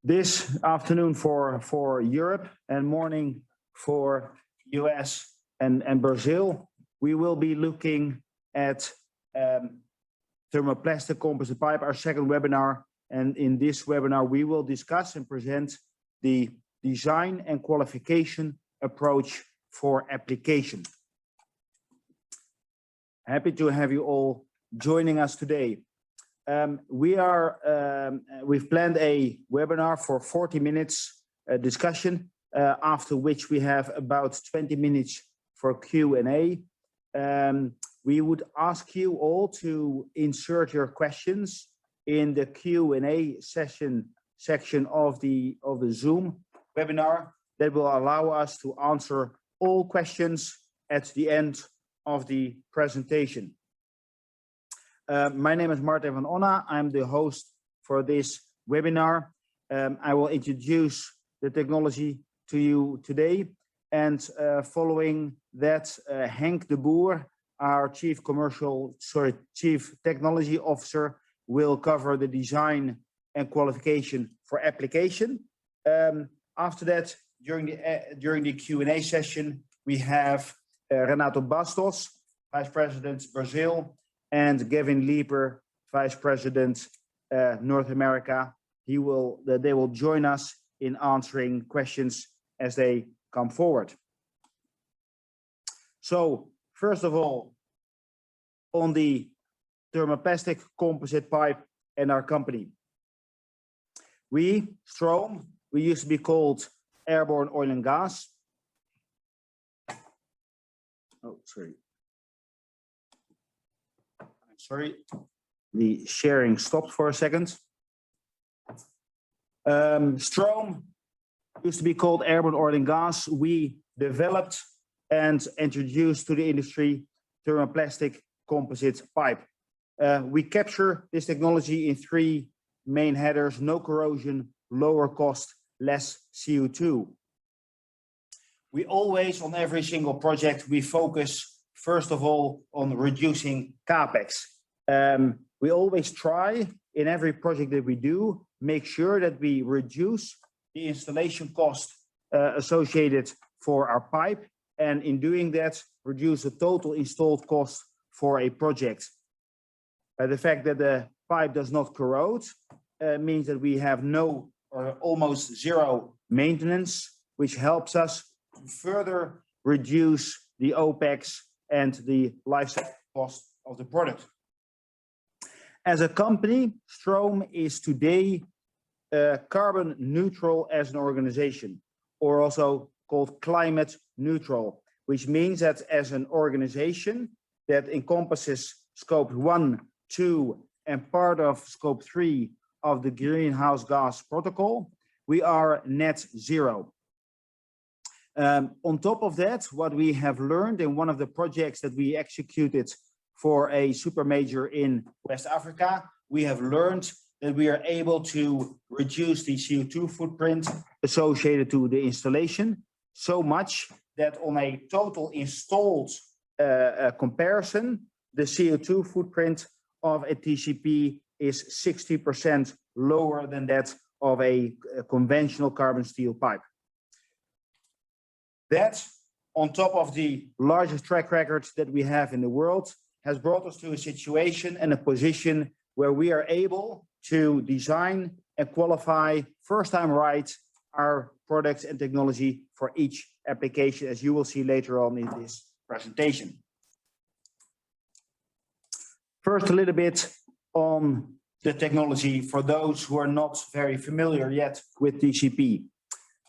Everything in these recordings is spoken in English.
This afternoon for Europe and morning for US and Brazil, we will be looking at thermoplastic composite pipe, our second webinar. And in this webinar, we will discuss and present the design and qualification approach for application. Happy to have you all joining us today. We've planned a webinar for 40 minutes discussion, after which we have about 20 minutes for Q&A. We would ask you all to insert your questions in the Q&A section of the Zoom webinar. That will allow us to answer all questions at the end of the presentation. My name is Martin van Onna. I'm the host for this webinar. I will introduce the technology to you today, and following that, Henk de Boer, our Chief Technology Officer, will cover the design and qualification for application. After that, during the Q&A session, we have Renato Bastos, Vice President Brazil, and Gavin Leeper, Vice President North America. They will join us in answering questions as they come forward. So first of all, on the thermoplastic composite pipe and our company. Strohm, we used to be called Airborne Oil and Gas. Oh, sorry, the sharing stopped for a second. Strohm used to be called Airborne Oil and Gas. We developed and introduced to the industry thermoplastic composite pipe. We capture this technology in three main headers: no corrosion, lower cost, less CO2. We always, on every single project, we focus first of all on reducing CapEx. We always try in every project that we do, make sure that we reduce the installation cost associated for our pipe, and in doing that, reduce the total installed cost for a project. The fact that the pipe does not corrode means that we have no or almost zero maintenance, which helps us further reduce the OPEX and the lifecycle cost of the product. As a company, Strohm is today carbon neutral as an organization, or also called climate neutral, which means that as an organization that encompasses scope 1, 2, and part of scope 3 of the greenhouse gas protocol, we are net zero. On top of that, what we have learned in one of the projects that we executed for a super major in West Africa, we have learned that we are able to reduce the CO2 footprint associated to the installation so much that on a total installed comparison, the CO2 footprint of a TCP is 60% lower than that of a conventional carbon steel pipe. That, on top of the largest track records that we have in the world, has brought us to a situation and a position where we are able to design and qualify first time right our products and technology for each application, as you will see later on in this presentation. First, a little bit on the technology for those who are not very familiar yet with TCP.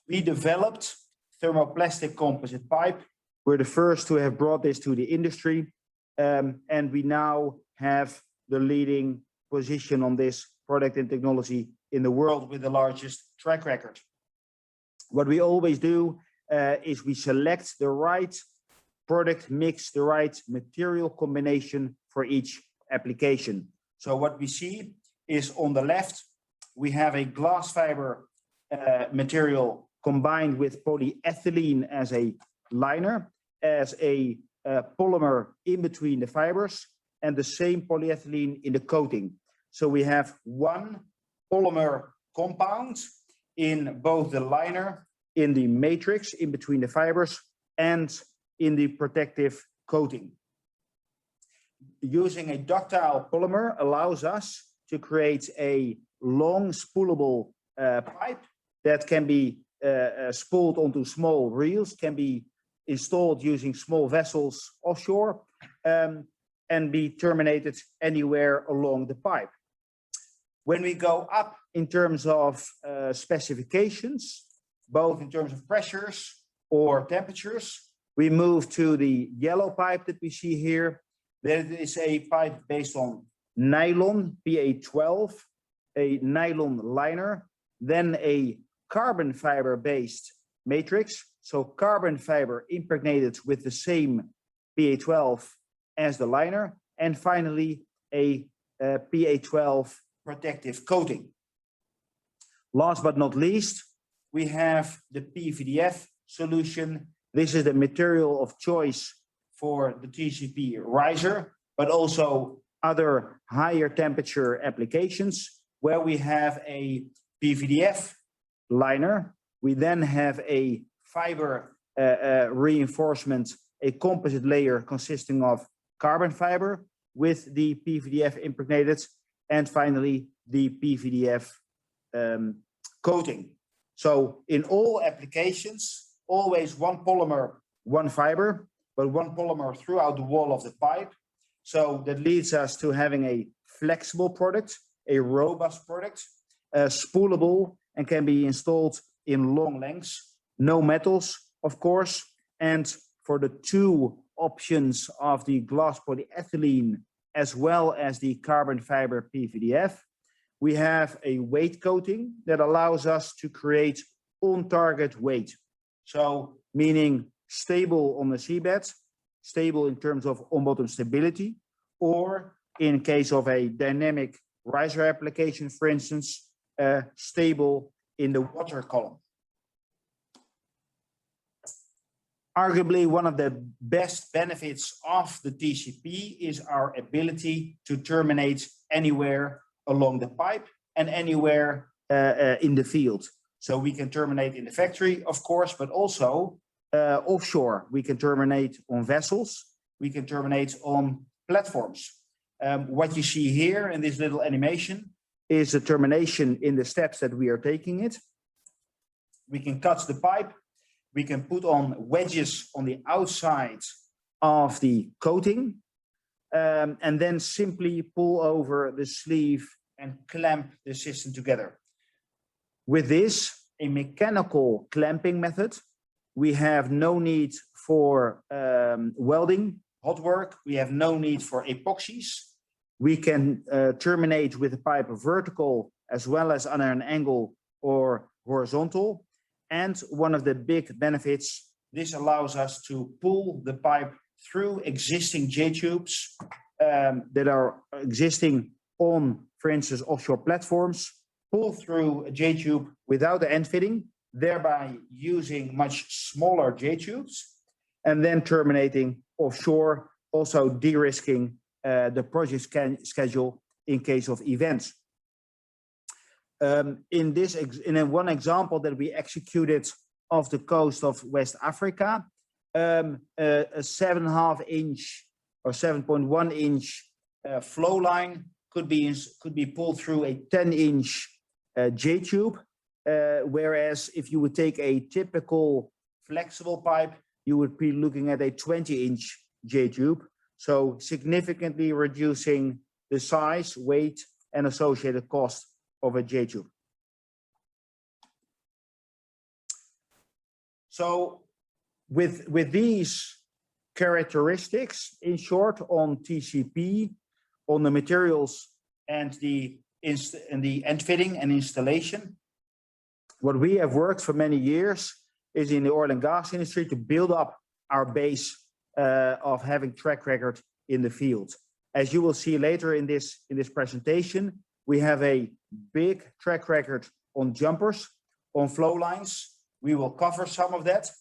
We developed thermoplastic composite pipe. We're the first to have brought this to the industry, and we now have the leading position on this product and technology in the world with the largest track record. What we always do is we select the right product mix, the right material combination for each application. So what we see is on the left, we have a glass fiber material combined with polyethylene as a liner, as a polymer in between the fibers, and the same polyethylene in the coating. So we have one polymer compound in both the liner, in the matrix, in between the fibers, and in the protective coating. Using a ductile polymer allows us to create a long spoolable pipe that can be spooled onto small reels, can be installed using small vessels offshore, and be terminated anywhere along the pipe. When we go up in terms of specifications, both in terms of pressures or temperatures, we move to the yellow pipe that we see here. That is a pipe based on nylon, PA12, a nylon liner, then a carbon fiber based matrix. So carbon fiber impregnated with the same PA12 as the liner, and finally a PA12 protective coating. Last but not least, we have the PVDF solution. This is the material of choice for the TCP riser, but also other higher temperature applications where we have a PVDF liner. We then have a fiber reinforcement, a composite layer consisting of carbon fiber with the PVDF impregnated, and finally the PVDF coating. So in all applications, always one polymer, one fiber, but one polymer throughout the wall of the pipe. So that leads us to having a flexible product, a robust product, spoolable, and can be installed in long lengths, no metals, of course. And for the two options of the glass polyethylene as well as the carbon fiber PVDF, we have a weight coating that allows us to create on-target weight. So meaning stable on the seabed, stable in terms of on-bottom stability, or in case of a dynamic riser application, for instance, stable in the water column. Arguably, one of the best benefits of the TCP is our ability to terminate anywhere along the pipe and anywhere in the field. So we can terminate in the factory, of course, but also offshore. We can terminate on vessels. We can terminate on platforms. What you see here in this little animation is a termination in the steps that we are taking it. We can cut the pipe. We can put on wedges on the outside of the coating, and then simply pull over the sleeve and clamp the system together. With this, a mechanical clamping method, we have no need for welding, hot work. We have no need for epoxies. We can terminate with the pipe vertical as well as on an angle or horizontal. And one of the big benefits, this allows us to pull the pipe through existing J-tubes that are existing on, for instance, offshore platforms, pull through a J-tube without the end fitting, thereby using much smaller J-tubes, and then terminating offshore, also de-risking the project schedule in case of events. In one example that we executed off the coast of West Africa, a 7.5 inch or 7.1 inch flow line could be pulled through a 10-inch J-tube, whereas if you would take a typical flexible pipe, you would be looking at a 20-inch J-tube, so significantly reducing the size, weight, and associated cost of a J-tube. So with these characteristics, in short, on TCP, on the materials and the end fitting and installation, what we have worked for many years is in the oil and gas industry to build up our base of having track record in the field. As you will see later in this presentation, we have a big track record on jumpers, on flow lines. We will cover some of that.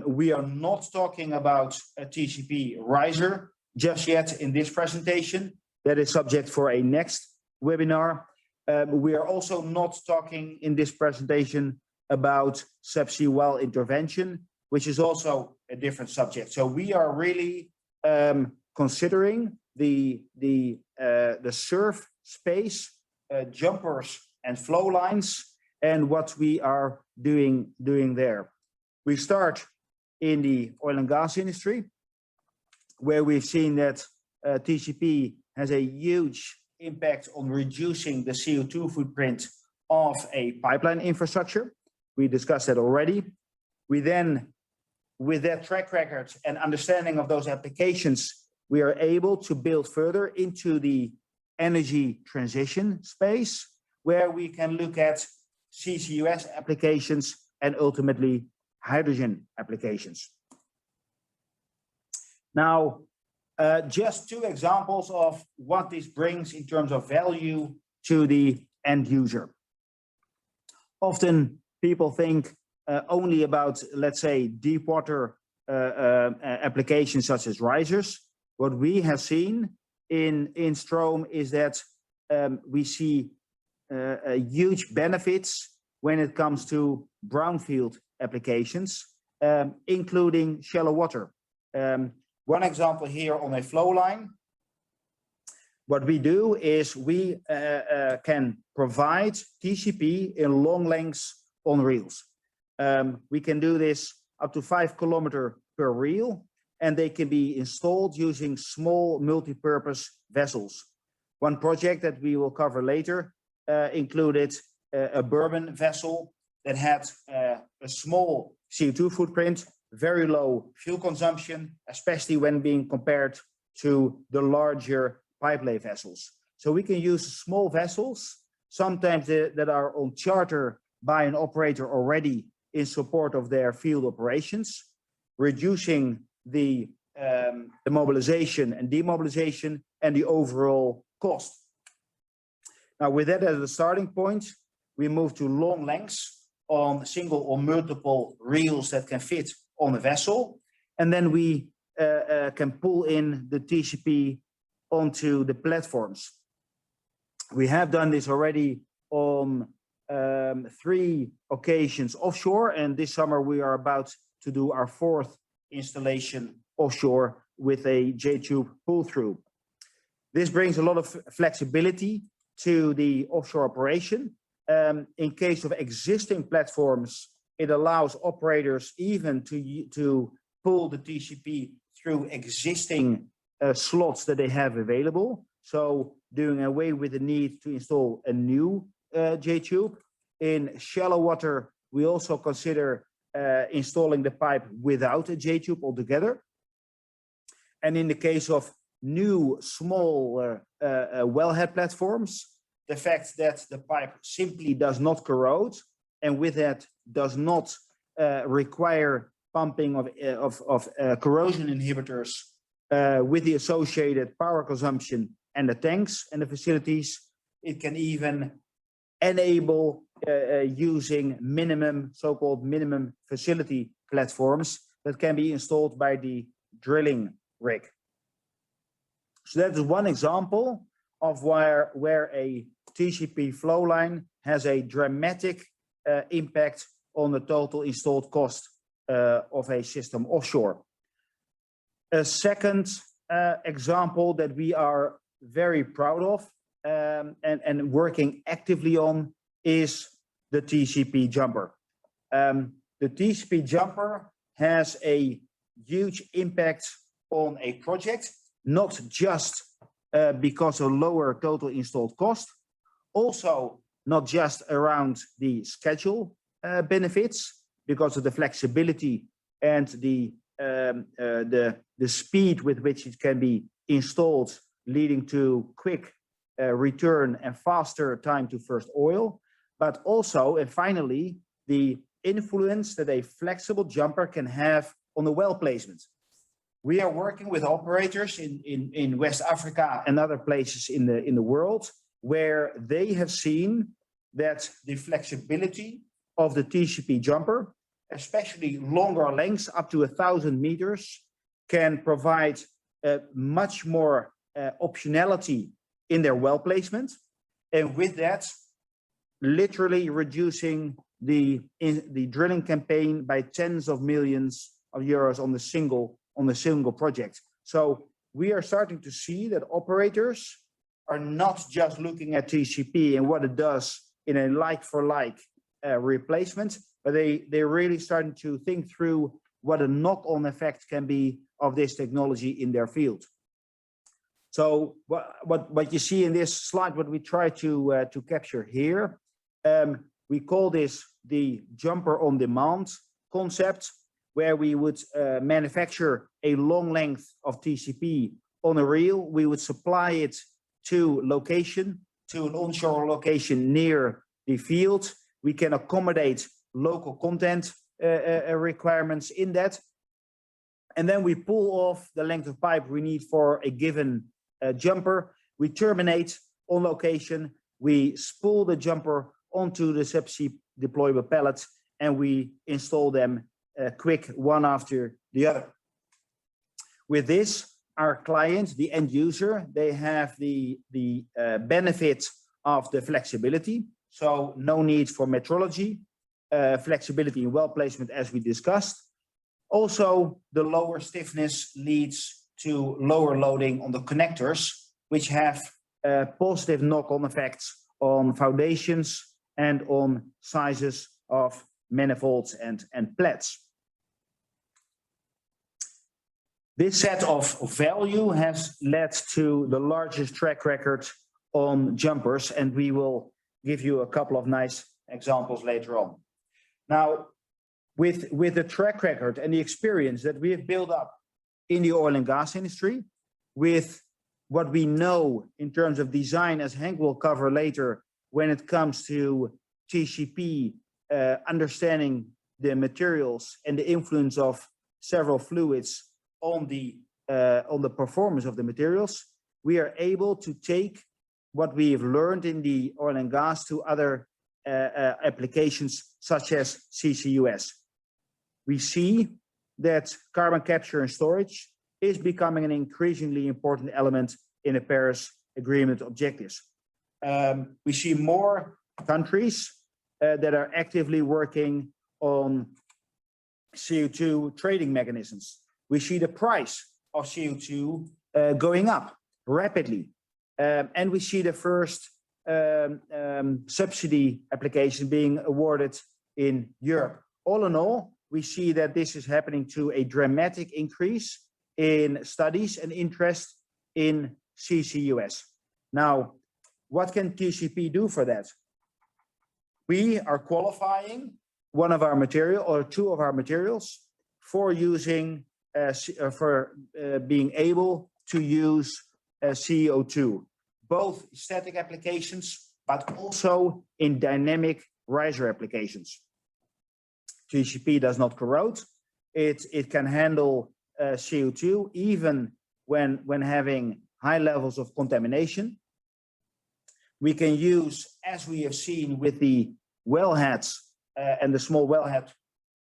We are not talking about a TCP riser just yet in this presentation. That is subject for a next webinar. We are also not talking in this presentation about subsea well intervention, which is also a different subject. So we are really considering the surf space, jumpers and flow lines, and what we are doing there. We start in the oil and gas industry, where we've seen that TCP has a huge impact on reducing the CO2 footprint of a pipeline infrastructure. We discussed that already. We then, with that track record and understanding of those applications, we are able to build further into the energy transition space, where we can look at CCUS applications and ultimately hydrogen applications. Now, just two examples of what this brings in terms of value to the end user. Often people think only about, let's say, deep water applications such as risers. What we have seen in Strohm is that we see huge benefits when it comes to brownfield applications, including shallow water. One example here on a flow line. What we do is we can provide TCP in long lengths on reels. We can do this up to 5 kilometers per reel, and they can be installed using small multi-purpose vessels. One project that we will cover later included a Bourbon vessel that had a small CO2 footprint, very low fuel consumption, especially when being compared to the larger pipe-lay vessels. So we can use small vessels, sometimes that are on charter by an operator already in support of their field operations, reducing the mobilization and demobilization and the overall cost. Now, with that as a starting point, we move to long lengths on single or multiple reels that can fit on a vessel. And then we can pull in the TCP onto the platforms. We have done this already on 3 occasions offshore, and this summer we are about to do our 4th installation offshore with a J-tube pull-through. This brings a lot of flexibility to the offshore operation. In case of existing platforms, it allows operators even to pull the TCP through existing slots that they have available. So doing away with the need to install a new J-tube. In shallow water, we also consider installing the pipe without a J-tube altogether. And in the case of new small wellhead platforms, the fact that the pipe simply does not corrode, and with that does not require pumping of corrosion inhibitors with the associated power consumption and the tanks and the facilities, it can even enable using so-called minimum facility platforms that can be installed by the drilling rig. So that is one example of where a TCP flow line has a dramatic impact on the total installed cost of a system offshore. A second example that we are very proud of and working actively on is the TCP jumper. The TCP jumper has a huge impact on a project, not just because of lower total installed cost, also not just around the schedule benefits, because of the flexibility and the speed with which it can be installed, leading to quick return and faster time to first oil, but also, and finally, the influence that a flexible jumper can have on the well placement. We are working with operators in West Africa and other places in the world where they have seen that the flexibility of the TCP jumper, especially longer lengths up to 1,000 meters, can provide much more optionality in their well placement. and with that, literally reducing the drilling campaign by tens of millions of euros on the single project. So we are starting to see that operators are not just looking at TCP and what it does in a like-for-like replacement, but they're really starting to think through what a knock-on effect can be of this technology in their field. So what you see in this slide, what we try to capture here, we call this the jumper on demand concept, where we would manufacture a long length of TCP on a reel. We would supply it to location, to an onshore location near the field. We can accommodate local content requirements in that. And then we pull off the length of pipe we need for a given jumper. We terminate on location. We spool the jumper onto the subsea deployable pellets, and we install them quick one after the other. With this, our client, the end user, they have the benefit of the flexibility. So no need for metrology, flexibility in well placement as we discussed. Also, the lower stiffness leads to lower loading on the connectors, which have positive knock-on effects on foundations and on sizes of manifolds and plats. This set of value has led to the largest track record on jumpers, and we will give you a couple of nice examples later on. Now, with the track record and the experience that we have built up in the oil and gas industry, with what we know in terms of design, as Henk will cover later, when it comes to TCP, understanding the materials and the influence of several fluids on the performance of the materials, we are able to take what we have learned in the oil and gas to other applications such as CCUS. We see that carbon capture and storage is becoming an increasingly important element in the Paris Agreement objectives. We see more countries that are actively working on CO2 trading mechanisms. We see the price of CO2 going up rapidly. And we see the first subsidy application being awarded in Europe. All in all, we see that this is happening to a dramatic increase in studies and interest in CCUS. Now, what can TCP do for that? We are qualifying one of our material or two of our materials for using being able to use CO2, both static applications, but also in dynamic riser applications. TCP does not corrode. It can handle CO2 even when having high levels of contamination. We can use, as we have seen with the wellheads and the small wellhead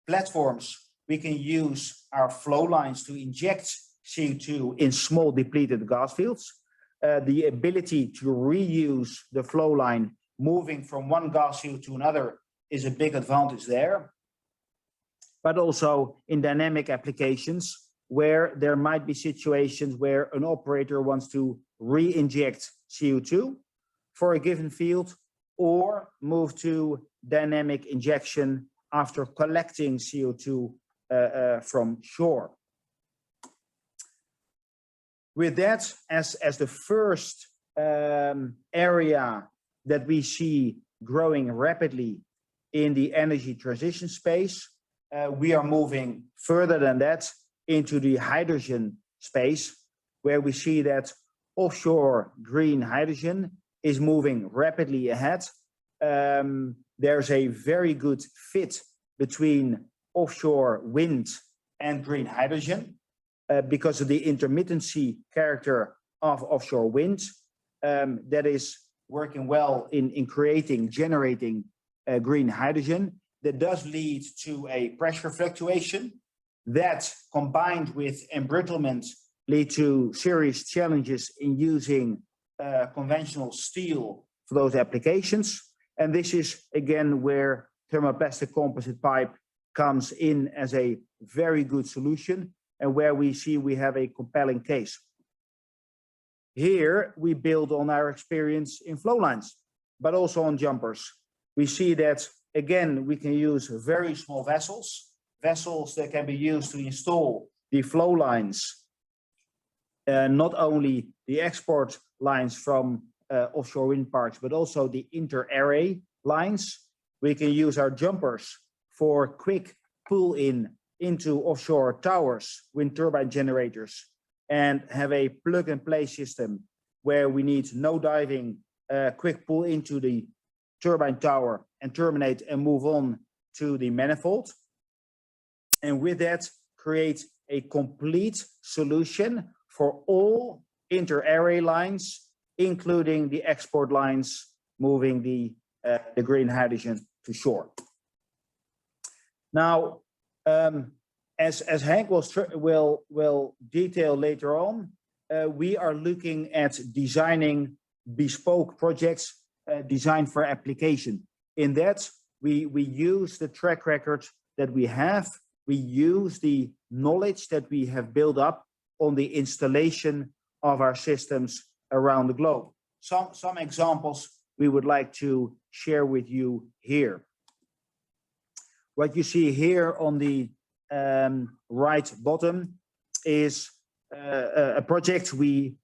platforms, we can use our flow lines to inject CO2 in small depleted gas fields. The ability to reuse the flow line moving from one gas field to another is a big advantage there. But also in dynamic applications where there might be situations where an operator wants to re-inject CO2 for a given field or move to dynamic injection after collecting CO2 from shore. With that as the first area that we see growing rapidly in the energy transition space, we are moving further than that into the hydrogen space, where we see that offshore green hydrogen is moving rapidly ahead. There's a very good fit between offshore wind and green hydrogen because of the intermittency character of offshore wind that is working well in generating green hydrogen. That does lead to a pressure fluctuation that, combined with embrittlement, lead to serious challenges in using conventional steel for those applications. And this is again where thermoplastic composite pipe comes in as a very good solution, and where we see we have a compelling case. Here we build on our experience in flow lines, but also on jumpers. We see that again we can use very small vessels that can be used to install the flow lines, not only the export lines from offshore wind parks, but also the inter-array lines. We can use our jumpers for quick pull in into offshore towers, wind turbine generators, and have a plug and play system where we need no diving, quick pull into the turbine tower and terminate and move on to the manifold. And with that, create a complete solution for all inter-array lines, including the export lines moving the green hydrogen to shore. Now, as Henk will detail later on, we are looking at designing bespoke projects designed for application. In that, we use the track record that we have. We use the knowledge that we have built up on the installation of our systems around the globe. Some examples we would like to share with you here. What you see here on the right bottom is a project we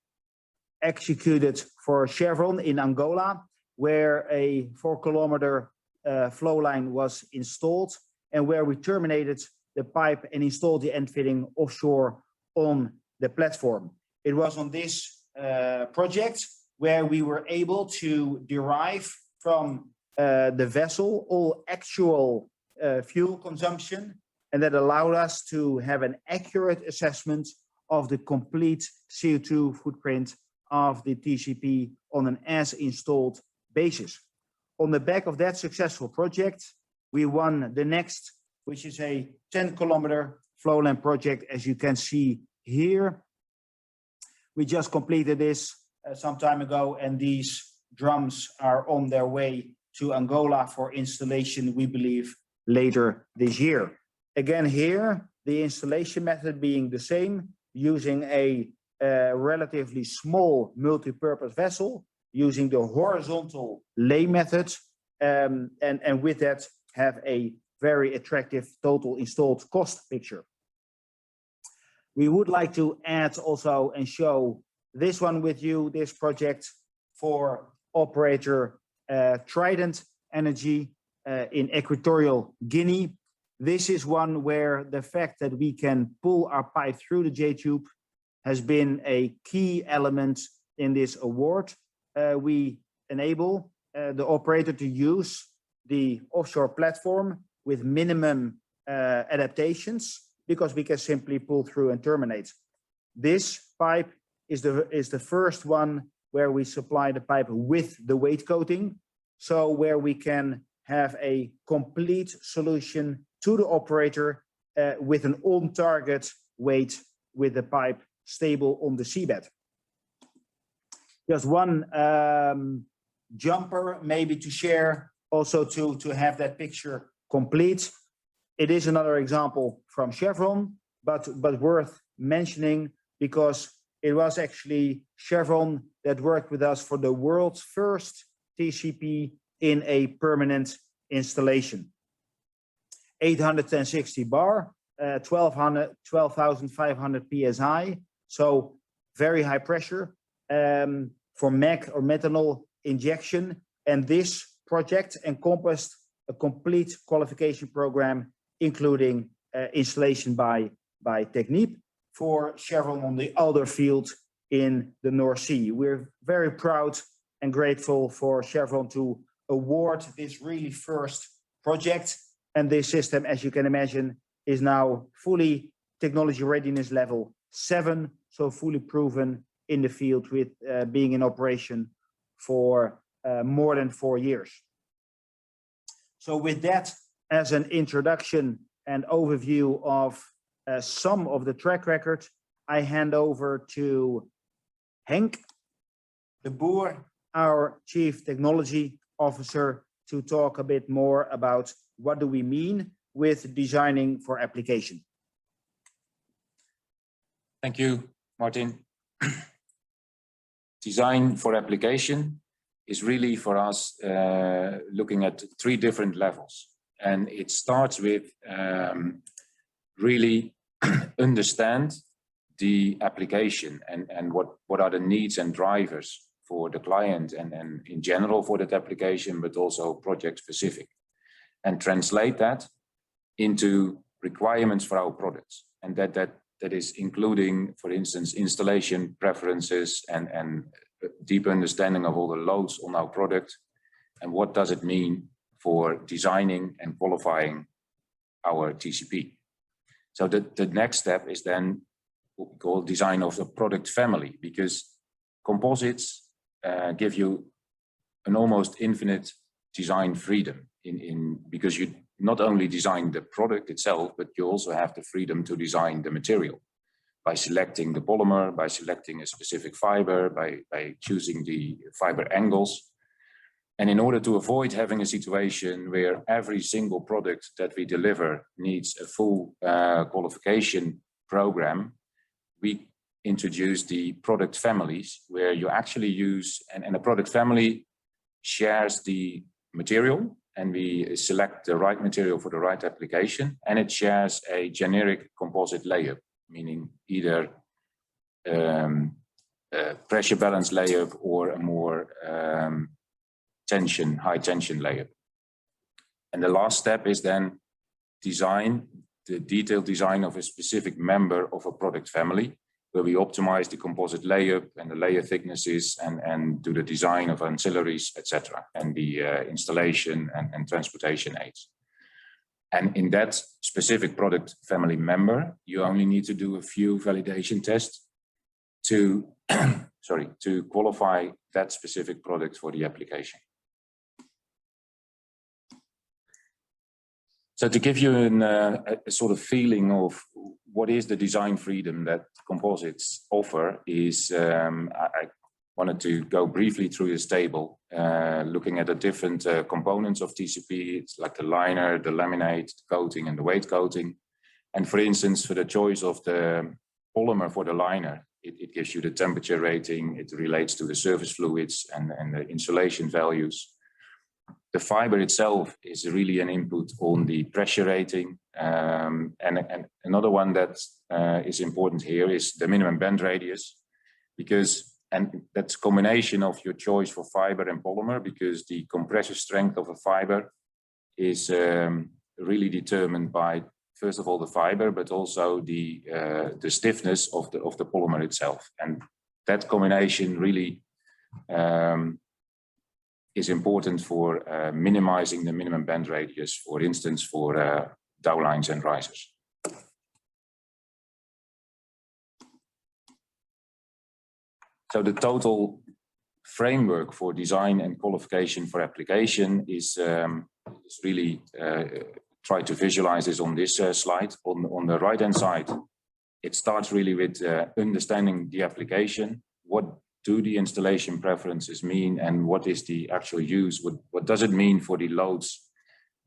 executed for Chevron in Angola, where a 4-kilometer flow line was installed, and where we terminated the pipe and installed the end fitting offshore on the platform. It was on this project where we were able to derive from the vessel all actual fuel consumption, and that allowed us to have an accurate assessment of the complete CO2 footprint of the TCP on an as installed basis. On the back of that successful project, we won the next, which is a 10-kilometer flow line project, as you can see here. We just completed this some time ago, and these drums are on their way to Angola for installation, we believe, later this year. Again here, the installation method being the same, using a relatively small multi-purpose vessel, using the horizontal lay method, and with that have a very attractive total installed cost picture. We would like to add also and show this one with you, this project for operator Trident Energy in Equatorial Guinea. This is one where the fact that we can pull our pipe through the J-tube has been a key element in this award. We enable the operator to use the offshore platform with minimum adaptations, because we can simply pull through and terminate. This pipe is the first one where we supply the pipe with the weight coating, so where we can have a complete solution to the operator with an on-target weight with the pipe stable on the seabed. Just one jumper maybe to share, also to have that picture complete. It is another example from Chevron, but worth mentioning because it was actually Chevron that worked with us for the world's first TCP in a permanent installation. 860 bar, 12,500 PSI, so very high pressure for MEG or methanol injection. And this project encompassed a complete qualification program, including installation by Technip for Chevron on the Alder field in the North Sea. We're very proud and grateful for Chevron to award this really first project. And this system, as you can imagine, is now fully technology readiness level 7, so fully proven in the field with being in operation for more than 4 years. So with that as an introduction and overview of some of the track record, I hand over to Henk de Boer our Chief Technology Officer to talk a bit more about what do we mean with designing for application. Thank you, Martin. Design for application is really for us looking at 3 different levels. And it starts with really understand the application and what are the needs and drivers for the client and in general for that application, but also project specific. And translate that into requirements for our products. And that is including, for instance, installation preferences and deep understanding of all the loads on our product. And what does it mean for designing and qualifying our TCP. So the next step is then what we call design of the product family, because composites give you an almost infinite design freedom because you not only design the product itself, but you also have the freedom to design the material by selecting the polymer, by selecting a specific fiber, by choosing the fiber angles. And in order to avoid having a situation where every single product that we deliver needs a full qualification program, we introduce the product families where you actually use, and a product family shares the material, and we select the right material for the right application, and it shares a generic composite layer, meaning either a pressure balance layer or a more high tension layer. And the last step is then design, the detailed design of a specific member of a product family, where we optimize the composite layer and the layer thicknesses and do the design of ancillaries, etc., and the installation and transportation aids. And in that specific product family member, you only need to do a few validation tests to, to qualify that specific product for the application. So to give you a sort of feeling of what is the design freedom that composites offer is, I wanted to go briefly through this table, looking at the different components of TCP. It's like the liner, the laminate, the coating, and the weight coating. And for instance, for the choice of the polymer for the liner, it gives you the temperature rating, it relates to the surface fluids and the insulation values. The fiber itself is really an input on the pressure rating. And another one that is important here is the minimum bend radius, and that's a combination of your choice for fiber and polymer, because the compressive strength of a fiber is really determined by, first of all, the fiber, but also the stiffness of the polymer itself. And that combination really is important for minimizing the minimum bend radius, for instance, for dowlines and risers. So the total framework for design and qualification for application is really try to visualize this on this slide. On the right-hand side, it starts really with understanding the application. What do the installation preferences mean, and what is the actual use? What does it mean for the loads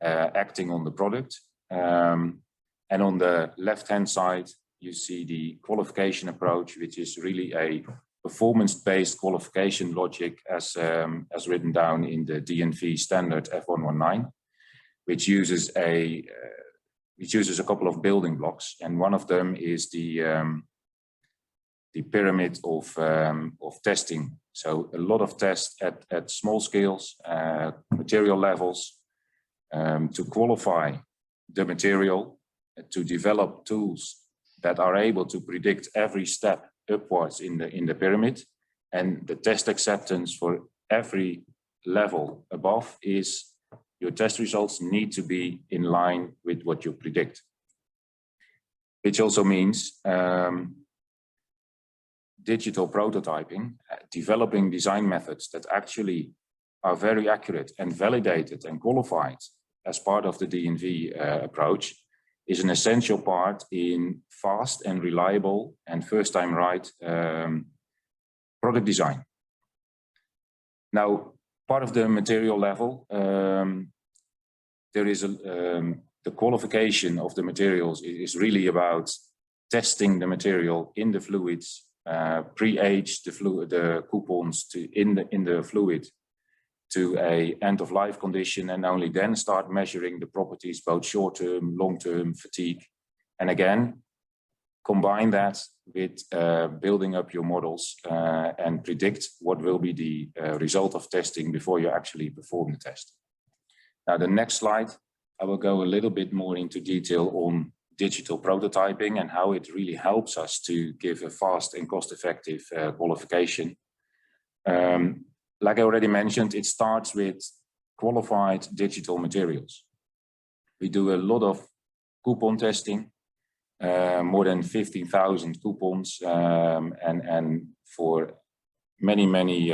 acting on the product? And on the left-hand side, you see the qualification approach, which is really a performance-based qualification logic as written down in the DNV standard F119, which uses a couple of building blocks, and one of them is the pyramid of testing. So a lot of tests at small scales, material levels, to qualify the material, to develop tools that are able to predict every step upwards in the pyramid, and the test acceptance for every level above is your test results need to be in line with what you predict. Which also means digital prototyping, developing design methods that actually are very accurate and validated and qualified as part of the DNV approach is an essential part in fast and reliable and first time right product design. Now, part of the material level, there is the qualification of the materials is really about testing the material in the fluids, pre-age the coupons in the fluid to a end-of-life condition, and only then start measuring the properties, both short-term, long-term, fatigue. And again, combine that with building up your models and predict what will be the result of testing before you actually perform the test. Now, the next slide, I will go a little bit more into detail on digital prototyping and how it really helps us to give a fast and cost-effective qualification. Like I already mentioned, it starts with qualified digital materials. We do a lot of coupon testing, more than 15,000 coupons, and for many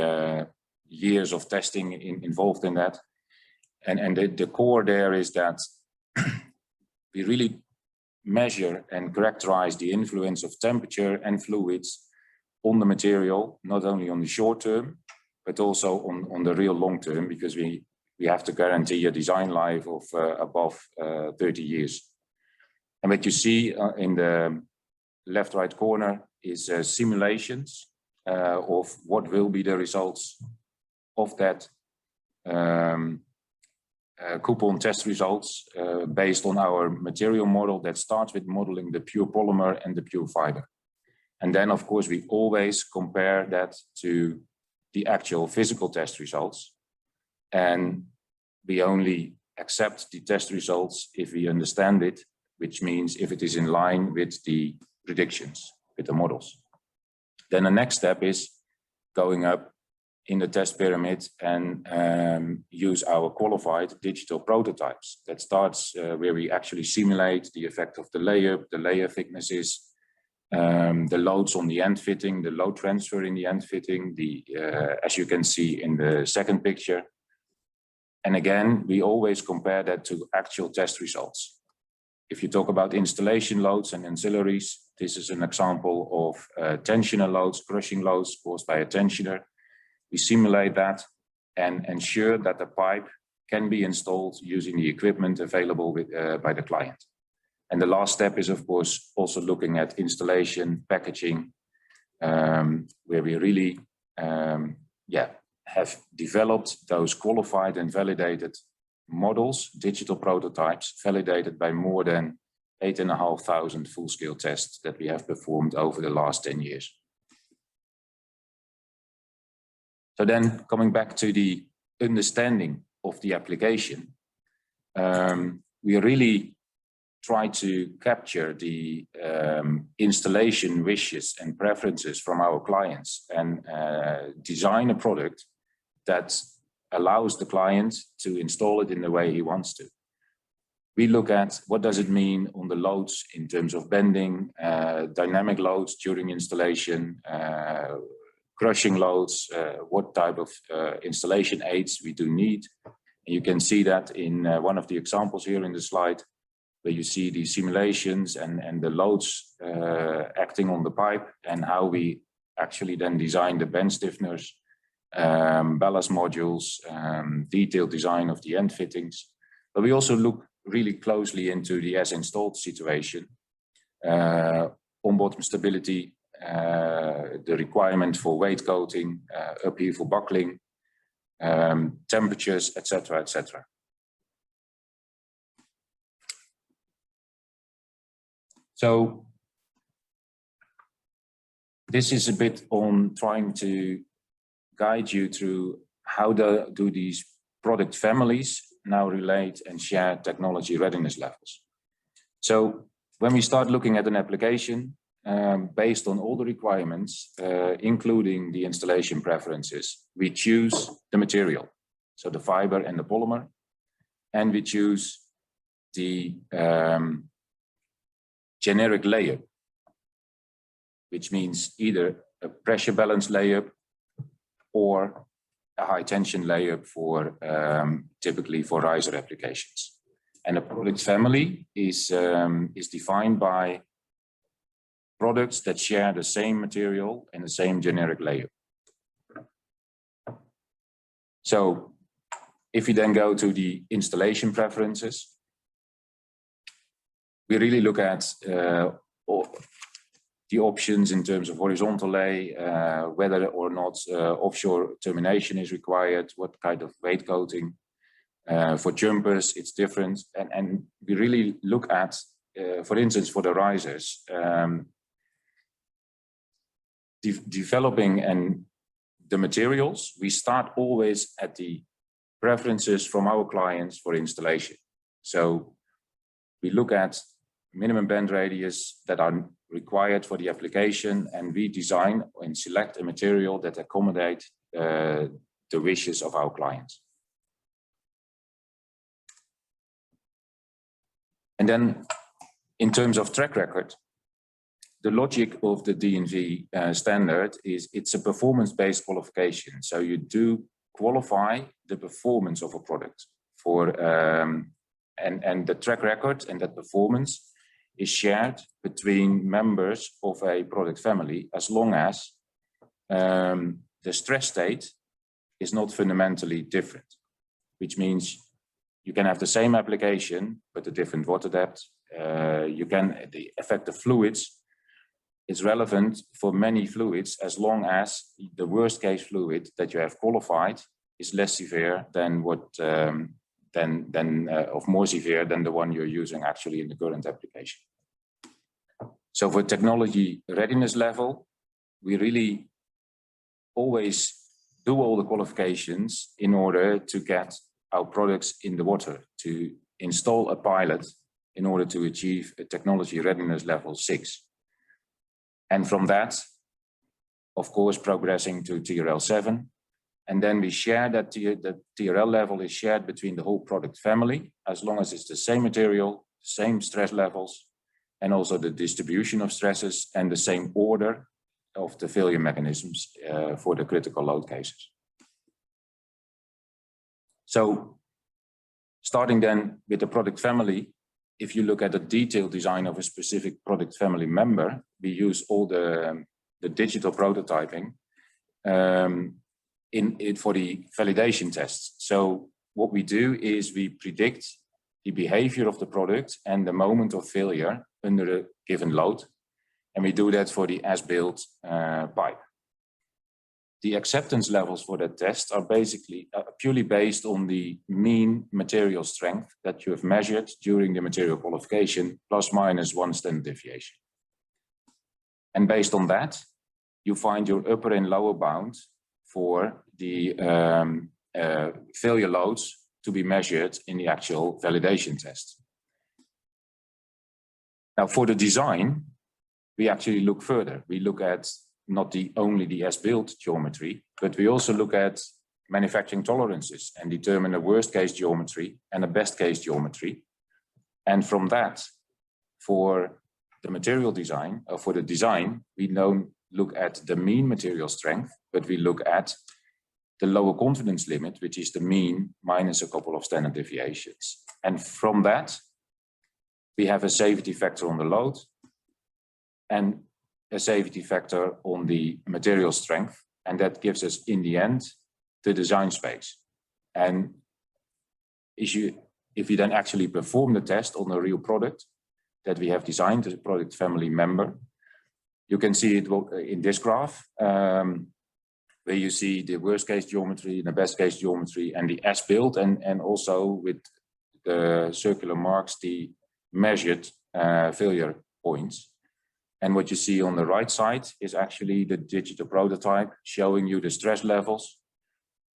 years of testing involved in that. And the core there is that we really measure and characterize the influence of temperature and fluids on the material, not only on the short term, but also on the real long term, because we have to guarantee a design life of above 30 years. And what you see in the left-right corner is simulations of what will be the results of that coupon test results based on our material model that starts with modeling the pure polymer and the pure fiber. And then, of course, we always compare that to the actual physical test results. And we only accept the test results if we understand it, which means if it is in line with the predictions, with the models. Then the next step is going up in the test pyramid and use our qualified digital prototypes. That starts where we actually simulate the effect of the layer thicknesses, the loads on the end fitting, the load transfer in the end fitting, as you can see in the second picture. And again, we always compare that to actual test results. If you talk about installation loads and ancillaries, this is an example of tensioner loads, crushing loads caused by a tensioner. We simulate that and ensure that the pipe can be installed using the equipment available by the client. And the last step is, of course, also looking at installation, packaging, where we really have developed those qualified and validated models, digital prototypes, validated by more than 8,500 full-scale tests that we have performed over the last 10 years. So then, coming back to the understanding of the application, we really try to capture the installation wishes and preferences from our clients and design a product that allows the client to install it in the way he wants to. We look at what does it mean on the loads in terms of bending, dynamic loads during installation, crushing loads, what type of installation aids we do need. And you can see that in one of the examples here in the slide, where you see the simulations and the loads acting on the pipe and how we actually then design the bend stiffeners, ballast modules, detailed design of the end fittings. But we also look really closely into the as installed situation, on-bottom stability, the requirement for weight coating, upheaval buckling, temperatures, etc., etc. So this is a bit on trying to guide you through how do these product families now relate and share technology readiness levels. So when we start looking at an application, based on all the requirements, including the installation preferences, we choose the material, so the fiber and the polymer, and we choose the generic layer, which means either a pressure balance layer or a high tension layer for typically for riser applications. And a product family is defined by products that share the same material and the same generic layer. So if you then go to the installation preferences, we really look at the options in terms of horizontal lay, whether or not offshore termination is required, what kind of weight coating. For jumpers, it's different. And we really look at, for instance, for the risers, developing and the materials, we start always at the preferences from our clients for installation. So we look at minimum bend radius that are required for the application, and we design and select a material that accommodate the wishes of our clients. And then in terms of track record, the logic of the DNV standard is it's a performance-based qualification. So you do qualify the performance of a product for, and the track record and that performance is shared between members of a product family, as long as the stress state is not fundamentally different, which means you can have the same application, but a different water depth. The effective fluids is relevant for many fluids, as long as the worst case fluid that you have qualified is less severe than what, of more severe than the one you're using actually in the current application. So for technology readiness level, we really always do all the qualifications in order to get our products in the water, to install a pilot in order to achieve a technology readiness level 6. And from that, of course, progressing to TRL 7. And then we share that the TRL level is shared between the whole product family, as long as it's the same material, same stress levels, and also the distribution of stresses and the same order of the failure mechanisms for the critical load cases. So starting then with the product family, if you look at the detailed design of a specific product family member, we use all the digital prototyping for the validation tests. So what we do is we predict the behavior of the product and the moment of failure under a given load. And we do that for the as-built pipe. The acceptance levels for that test are basically purely based on the mean material strength that you have measured during the material qualification, plus minus 1 standard deviation. And based on that, you find your upper and lower bound for the failure loads to be measured in the actual validation test. Now for the design, we actually look further. We look at not only the as-built geometry, but we also look at manufacturing tolerances and determine a worst case geometry and a best case geometry. And from that, for the material design, or for the design, we don't look at the mean material strength, but we look at the lower confidence limit, which is the mean minus a couple of standard deviations. And from that, we have a safety factor on the load and a safety factor on the material strength. And that gives us, in the end, the design space. And if you then actually perform the test on a real product that we have designed as a product family member, you can see it in this graph, where you see the worst case geometry, the best case geometry, and the as-built, and also with the circular marks, the measured failure points. And what you see on the right side is actually the digital prototype showing you the stress levels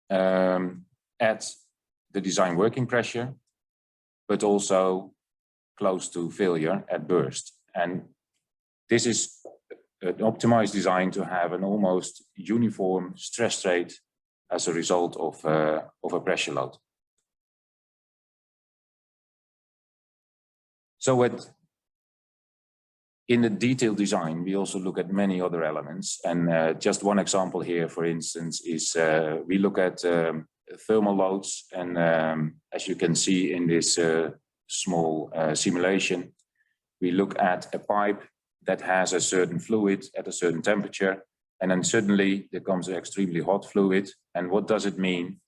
at the design working pressure, but also close to failure at burst. And this is an optimized design to have an almost uniform stress rate as a result of a pressure load. So in the detailed design, we also look at many other elements. And just one example here, for instance, is we look at thermal loads. And as you can see in this small simulation, we look at a pipe that has a certain fluid at a certain temperature. And then suddenly there comes an extremely hot fluid. And what does it mean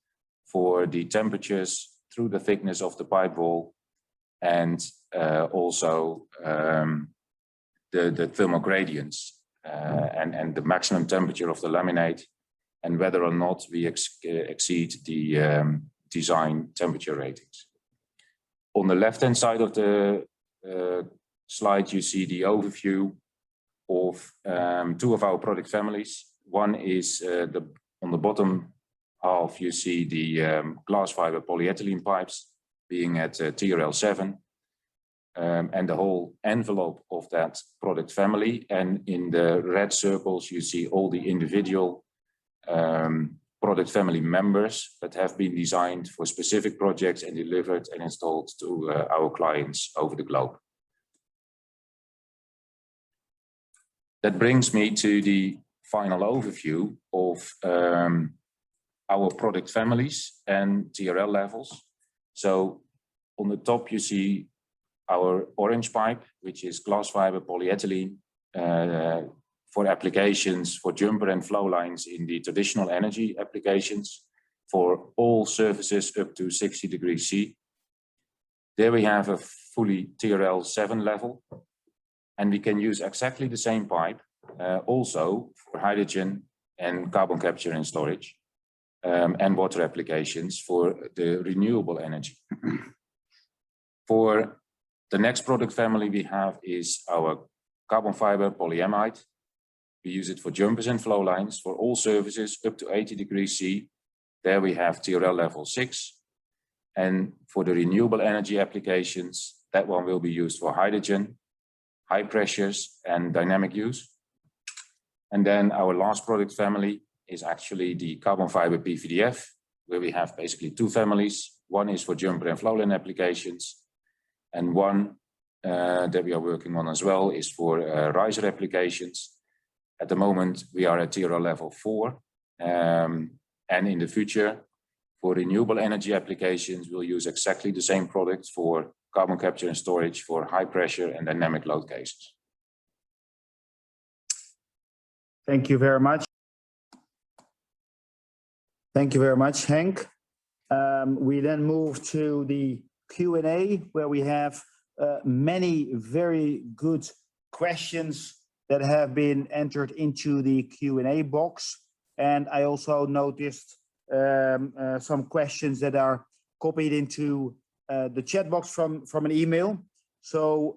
for the temperatures through the thickness of the pipe wall, and also the thermal gradients and the maximum temperature of the laminate, and whether or not we exceed the design temperature ratings. On the left-hand side of the slide, you see the overview of two of our product families. One is on the bottom half, you see the glass fiber polyethylene pipes being at TRL 7, and the whole envelope of that product family. And in the red circles, you see all the individual product family members that have been designed for specific projects and delivered and installed to our clients over the globe. That brings me to the final overview of our product families and TRL levels. So on the top, you see our orange pipe, which is glass fiber polyethylene for applications for jumper and flow lines in the traditional energy applications for all surfaces up to 60 degrees C. There we have a fully TRL 7 level, and we can use exactly the same pipe also for hydrogen and carbon capture and storage and water applications for the renewable energy. For the next product family we have is our carbon fiber polyamide. We use it for jumpers and flow lines for all surfaces up to 80 degrees C. There we have TRL level 6. And for the renewable energy applications, that one will be used for hydrogen, high pressures and dynamic use. And then our last product family is actually the carbon fiber PVDF, where we have basically two families. One is for jumper and flow line applications, and one that we are working on as well is for riser applications. At the moment, we are at TRL level 4, and in the future, for renewable energy applications, we'll use exactly the same products for carbon capture and storage for high pressure and dynamic load cases. Thank you very much. Thank you very much, Henk. We then move to the Q&A, where we have many very good questions that have been entered into the Q&A box. And I also noticed some questions that are copied into the chat box from an email. So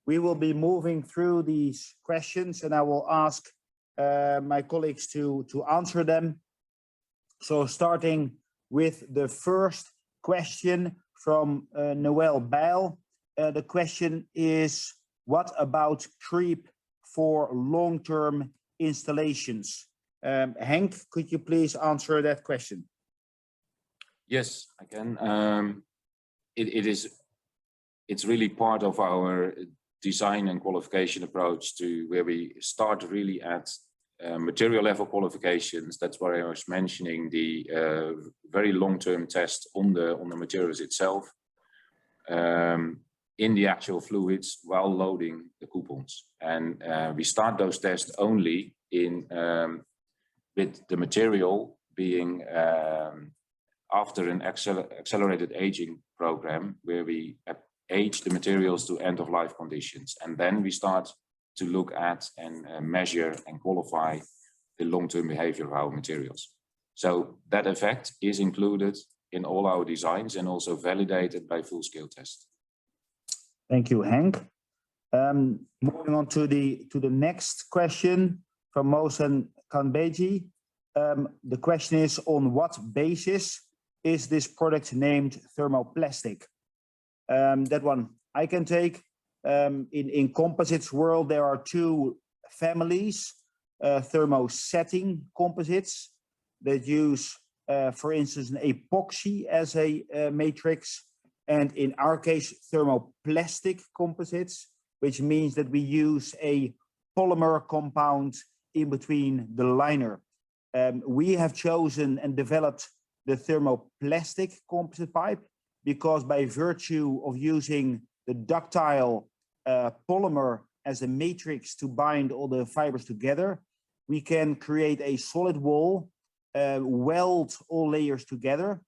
we will be moving through these questions, and I will ask my colleagues to answer them. So starting with the first question from Noel Bijl. The question is, what about creep for long-term installations? Henk, could you please answer that question? Yes, I can. It's really part of our design and qualification approach to where we start really at material level qualifications. That's why I was mentioning the very long-term test on the materials itself in the actual fluids while loading the coupons. And we start those tests only in with the material being after an accelerated aging program, where we age the materials to end of life conditions. And then we start to look at and measure and qualify the long-term behavior of our materials. So that effect is included in all our designs and also validated by full-scale tests. Thank you, Henk. Moving on to the next question from Mohsen Kanbeji. The question is, on what basis is this product named thermoplastic? That one I can take. In composites world, there are two families, thermosetting composites that use, for instance, an epoxy as a matrix, and in our case, thermoplastic composites, which means that we use a polymer compound in between the liner. We have chosen and developed the thermoplastic composite pipe because by virtue of using the ductile polymer as a matrix to bind all the fibers together, we can create a solid wall weld all layers together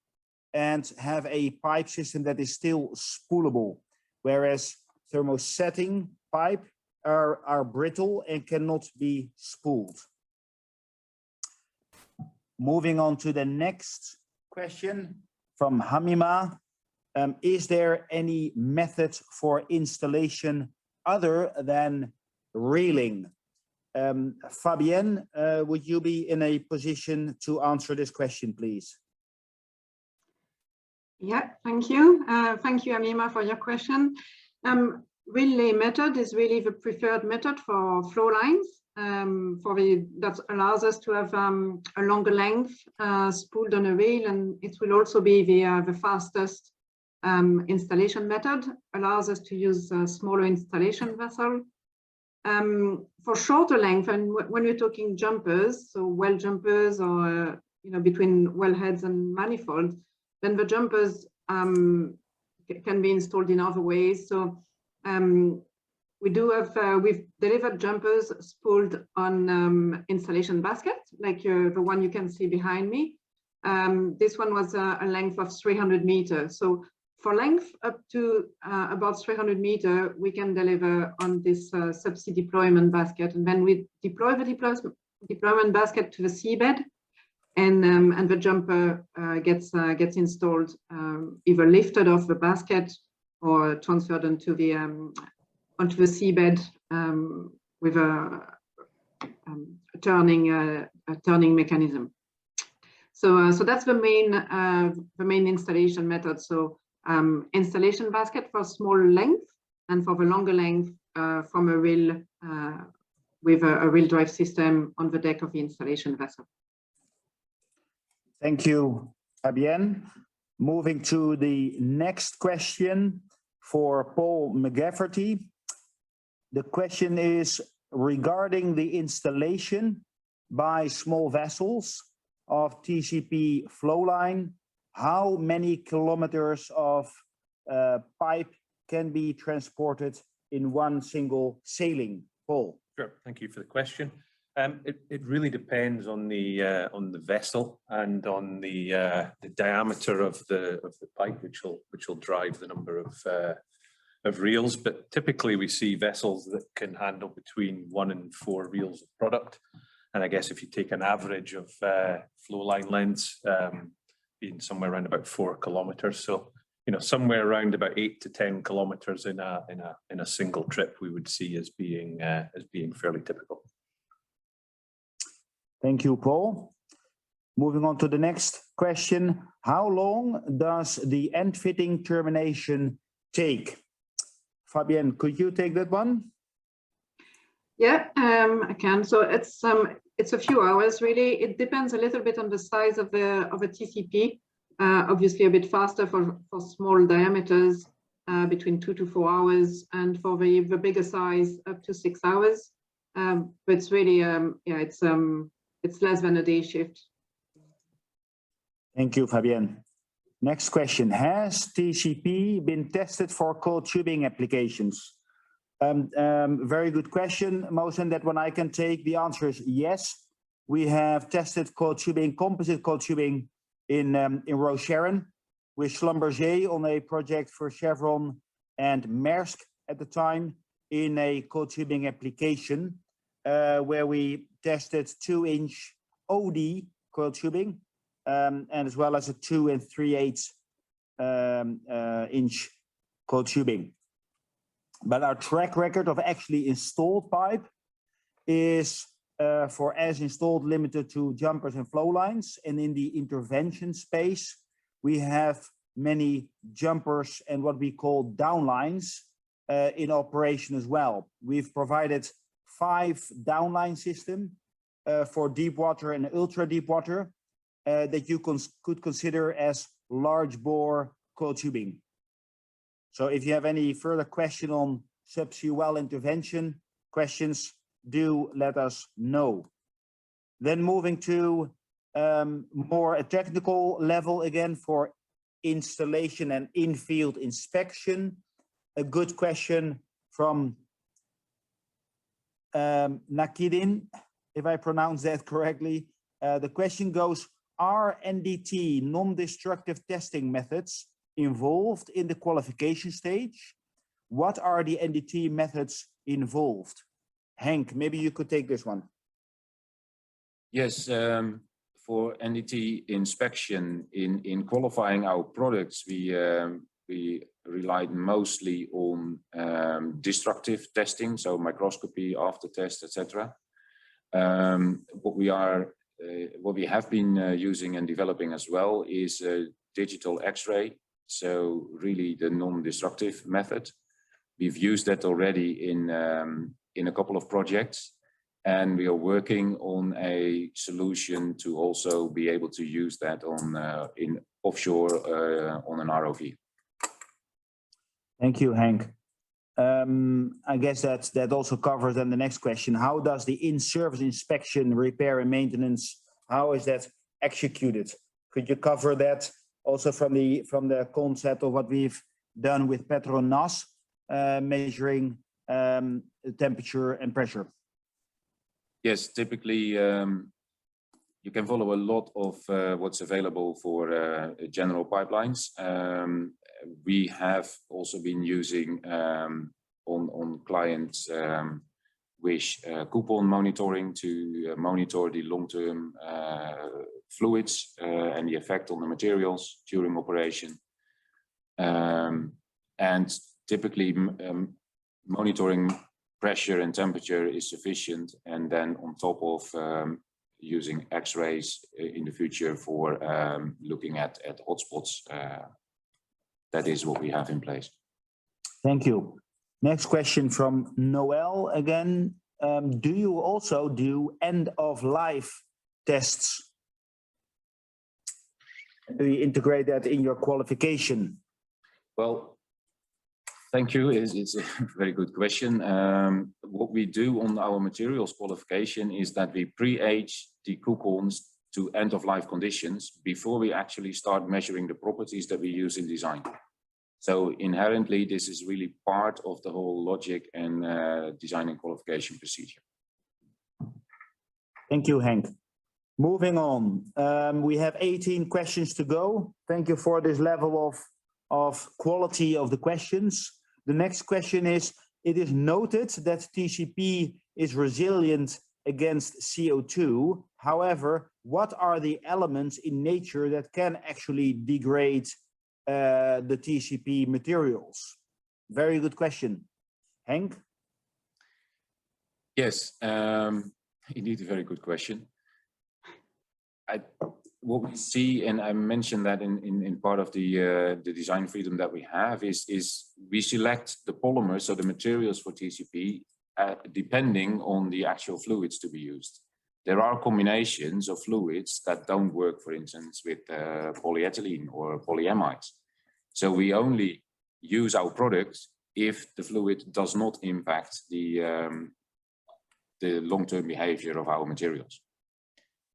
and have a pipe system that is still spoolable, whereas thermosetting pipe are brittle and cannot be spooled. Moving on to the next question from Hamima. Is there any method for installation other than reeling? Fabienne, would you be in a position to answer this question, please? Yeah, thank you. Thank you, Hamima, for your question. Relay method is really the preferred method for flow lines. That allows us to have a longer length spooled on a rail, and it will also be the fastest installation method. Allows us to use a smaller installation vessel. For shorter length, and when we're talking jumpers, so well jumpers or between wellheads and manifolds, then the jumpers can be installed in other ways. So we do have, we've delivered jumpers spooled on installation baskets, like the one you can see behind me. This one was a length of 300 meters. So for length up to about 300 meters, we can deliver on this subsea deployment basket. And then we deploy the deployment basket to the seabed, and the jumper gets installed, either lifted off the basket or transferred onto the seabed with a turning mechanism. So that's the main installation method. So installation basket for small length, and for the longer length from a reel with a reel drive system on the deck of the installation vessel. Thank you, Fabienne. Moving to the next question for Paul McGafferty. The question is regarding the installation by small vessels of TCP flow line. How many kilometers of pipe can be transported in one single sailing? Paul. Sure, thank you for the question. It really depends on the vessel and on the diameter of the pipe, which will drive the number of reels. But typically we see vessels that can handle between 1 and 4 reels of product. And I guess if you take an average of flow line lengths, being somewhere around about 4 kilometers, so somewhere around about 8 to 10 kilometers in a single trip, we would see as being fairly typical. Thank you, Paul. Moving on to the next question. How long does the end fitting termination take? Fabienne, could you take that one? Yeah, I can. So it's a few hours, really. It depends a little bit on the size of a TCP. Obviously a bit faster for small diameters, between 2 to 4 hours, and for the bigger size up to 6 hours. But it's really, it's less than a day shift. Thank you, Fabienne. Next question. Has TCP been tested for coiled tubing applications? Very good question, Mosen. That one I can take. The answer is yes. We have tested coiled tubing, composite coiled tubing in Roche Sharon with Schlumberger on a project for Chevron and Maersk at the time in a coiled tubing application where we tested 2-inch OD coiled tubing and as well as a 2 3/8 inch coiled tubing. But our track record of actually installed pipe is for as installed limited to jumpers and flow lines. And in the intervention space, we have many jumpers and what we call downlines in operation as well. We've provided 5 downline systems for deep water and ultra deep water that you could consider as large bore coiled tubing. So if you have any further question on subsea well intervention questions, do let us know. Then moving to more a technical level again for installation and in-field inspection. A good question from Nakidin, if I pronounce that correctly. The question goes, are NDT, non-destructive testing methods, involved in the qualification stage? What are the NDT methods involved? Hank, maybe you could take this one. Yes, for NDT inspection in qualifying our products, we relied mostly on destructive testing, so microscopy, after test, etc. What we have been using and developing as well is digital X-ray, so really the non-destructive method. We've used that already in a couple of projects, and we are working on a solution to also be able to use that on in offshore on an ROV. Thank you, Hank. I guess that also covers then the next question. How does the in-service inspection, repair and maintenance, how is that executed? Could you cover that also from the concept of what we've done with Petronas, measuring temperature and pressure? Yes, typically you can follow a lot of what's available for general pipelines. We have also been using on clients' wish coupon monitoring to monitor the long-term fluids and the effect on the materials during operation. And typically monitoring pressure and temperature is sufficient, and then on top of using X-rays in the future for looking at hotspots. That is what we have in place. Thank you. Next question from Noel again. Do you also do end-of-life tests? Do you integrate that in your qualification? Well, thank you. It's a very good question. What we do on our materials qualification is that we pre-age the coupons to end-of-life conditions before we actually start measuring the properties that we use in design. So inherently, this is really part of the whole logic and design and qualification procedure. Thank you, Henk. Moving on, we have 18 questions to go. Thank you for this level of quality of the questions. The next question is, it is noted that TCP is resilient against CO2. However, what are the elements in nature that can actually degrade the TCP materials? Very good question. Henk? Yes, indeed a very good question. What we see, and I mentioned that in part of the design freedom that we have, is we select the polymers, so the materials for TCP, depending on the actual fluids to be used. There are combinations of fluids that don't work, for instance, with polyethylene or polyamides. So we only use our products if the fluid does not impact the long-term behavior of our materials.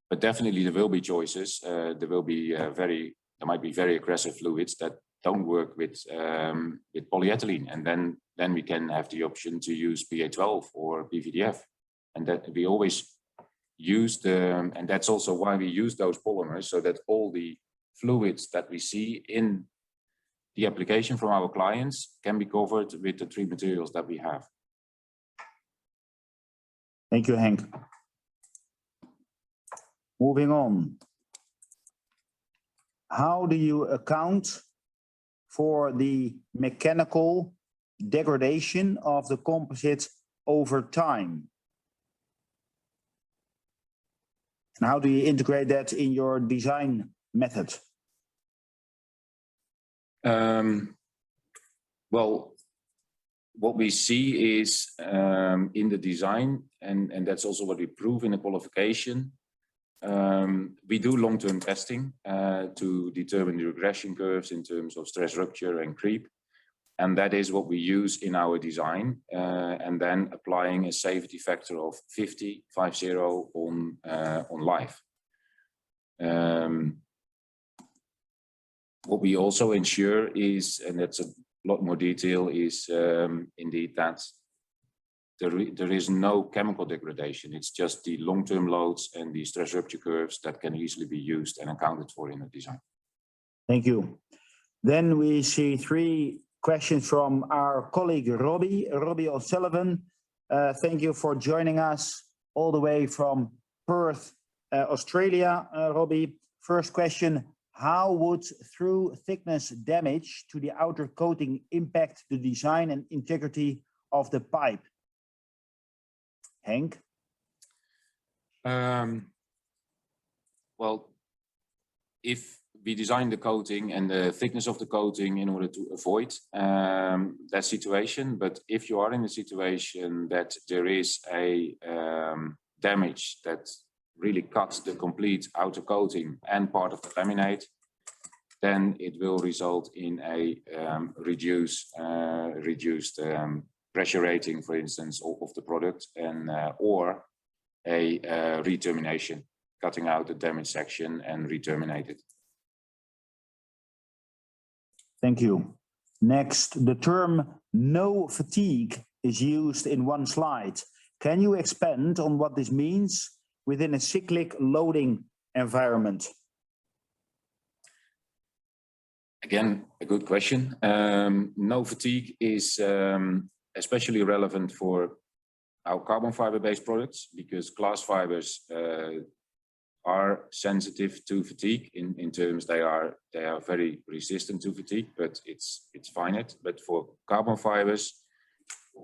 But definitely there will be choices. There might be very aggressive fluids that don't work with polyethylene, and then we can have the option to use PA12 or PVDF, and that we always use and that's also why we use those polymers, so that all the fluids that we see in the application from our clients can be covered with the three materials that we have. Thank you, Henk. Moving on. How do you account for the mechanical degradation of the composite over time? And how do you integrate that in your design method? Well, what we see is in the design, and that's also what we prove in the qualification, we do long-term testing to determine the regression curves in terms of stress rupture and creep. And that is what we use in our design, and then applying a safety factor of 50 on life. What we also ensure is, and that's a lot more detail, is indeed that there is no chemical degradation. It's just the long-term loads and the stress rupture curves that can easily be used and accounted for in the design. Thank you. Then we see 3 questions from our colleague Robbie O'Sullivan. Thank you for joining us all the way from Perth, Australia, Robbie. First question, how would through thickness damage to the outer coating impact the design and integrity of the pipe? Henk? Well, if we design the coating and the thickness of the coating in order to avoid that situation, but if you are in a situation that there is a damage that really cuts the complete outer coating and part of the laminate, then it will result in a reduced pressure rating, for instance, of the product, and or a retermination, cutting out the damaged section and reterminate it. Thank you. Next, the term no fatigue is used in one slide. Can you expand on what this means within a cyclic loading environment? Again, a good question. No fatigue is especially relevant for our carbon fiber-based products, because glass fibers are sensitive to fatigue in terms they are very resistant to fatigue, but it's finite. But for carbon fibers,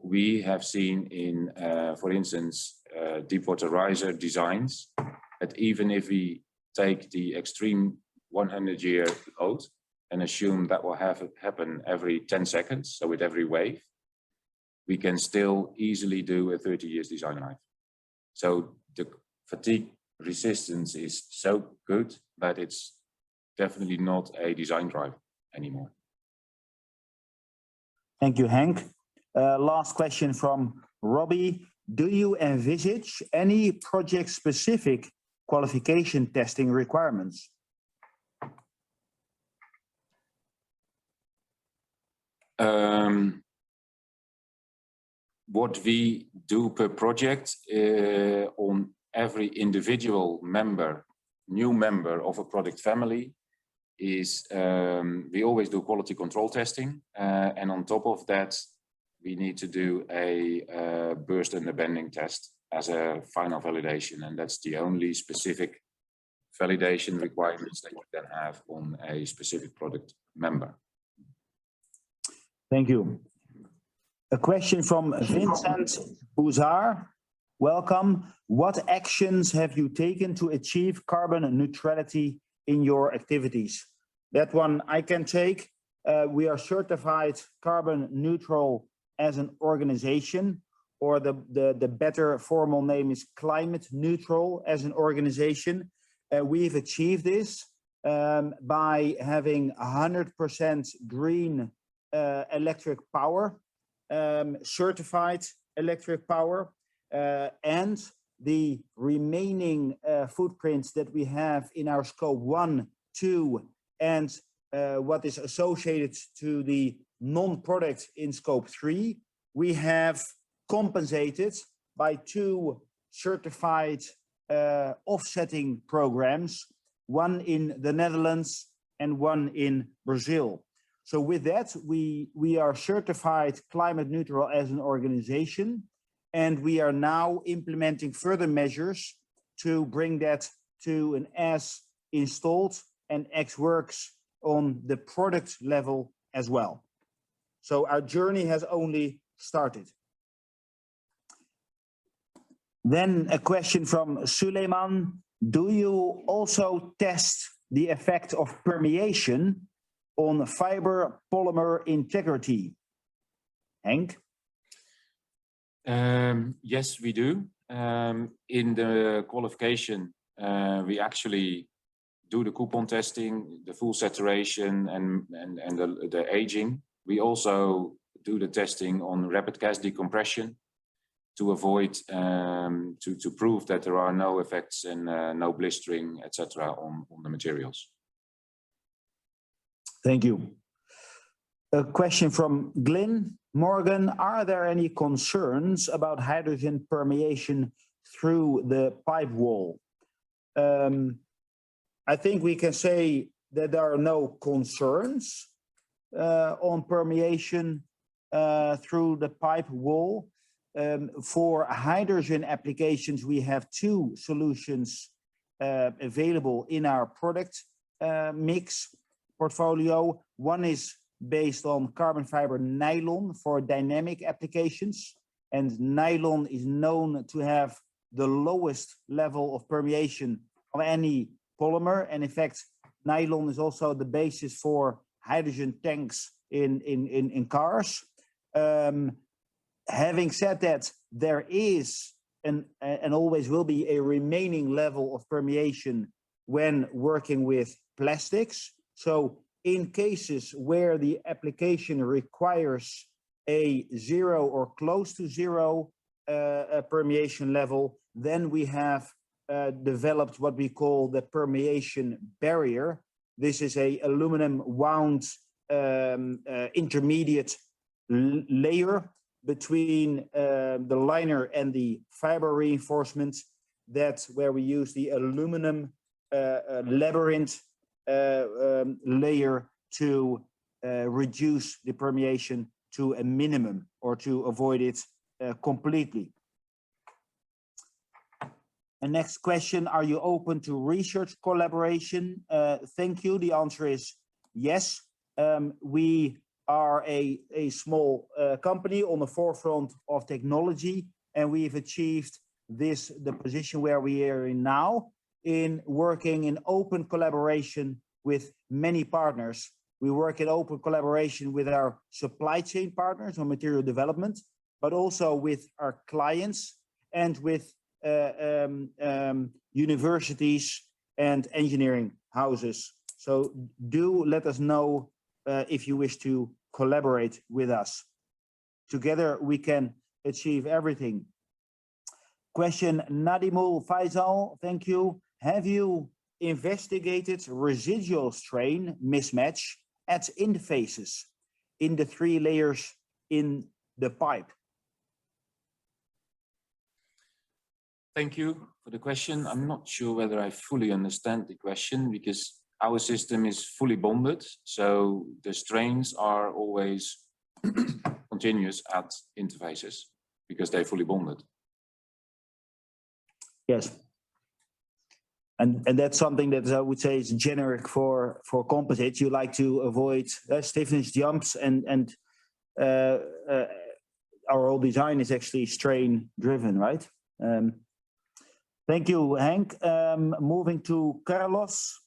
we have seen in, for instance, deep water riser designs, that even if we take the extreme 100-year load and assume that will happen every 10 seconds, so with every wave, we can still easily do a 30 years design life. So the fatigue resistance is so good that it's definitely not a design driver anymore. Thank you, Henk. Last question from Robbie. Do you envisage any project-specific qualification testing requirements? What we do per project on every individual member, new member of a product family, is we always do quality control testing, and on top of that we need to do a burst under bending test as a final validation, and that's the only specific validation requirements that you can have on a specific product member. Thank you. A question from Vincent Bouzard. Welcome. What actions have you taken to achieve carbon neutrality in your activities? That one I can take. We are certified carbon neutral as an organization, or the better formal name is climate neutral as an organization. We've achieved this by having 100% green electric power, certified electric power, and the remaining footprints that we have in our scope 1, 2, and what is associated to the non-product in scope 3, we have compensated by 2 certified offsetting programs, one in the Netherlands and one in Brazil. So with that, we are certified climate neutral as an organization, and we are now implementing further measures to bring that to an as installed and X works on the product level as well. So our journey has only started. Then a question from Suleiman. Do you also test the effect of permeation on fiber polymer integrity? Henk? Yes, we do. In the qualification, we actually do the coupon testing, the full saturation, and the aging. We also do the testing on rapid gas decompression to avoid, to prove that there are no effects and no blistering, etc. on the materials. Thank you. A question from Glyn Morgan. Are there any concerns about hydrogen permeation through the pipe wall? I think we can say that there are no concerns on permeation through the pipe wall. For hydrogen applications, we have two solutions available in our product mix portfolio. One is based on carbon fiber nylon for dynamic applications, and nylon is known to have the lowest level of permeation of any polymer, and in fact nylon is also the basis for hydrogen tanks in cars. Having said that, there is and always will be a remaining level of permeation when working with plastics. So in cases where the application requires a zero or close to zero permeation level, then we have developed what we call the permeation barrier. This is a aluminum wound intermediate layer between the liner and the fiber reinforcement, that's where we use the aluminum labyrinth layer to reduce the permeation to a minimum or to avoid it completely. And next question, are you open to research collaboration? Thank you. The answer is yes. We are a small company on the forefront of technology, and we've achieved the position where we are in now in working in open collaboration with many partners. We work in open collaboration with our supply chain partners on material development, but also with our clients and with universities and engineering houses. So do let us know if you wish to collaborate with us. Together we can achieve everything. Question Nadimul Faisal, thank you. Have you investigated residual strain mismatch at interfaces in the 3 layers in the pipe? Thank you for the question. I'm not sure whether I fully understand the question, because our system is fully bonded, so the strains are always continuous at interfaces because they're fully bonded. Yes. And that's something that I would say is generic for composites. You like to avoid stiffness jumps, and our whole design is actually strain driven, right? Thank you, Henk. Moving to Carlos.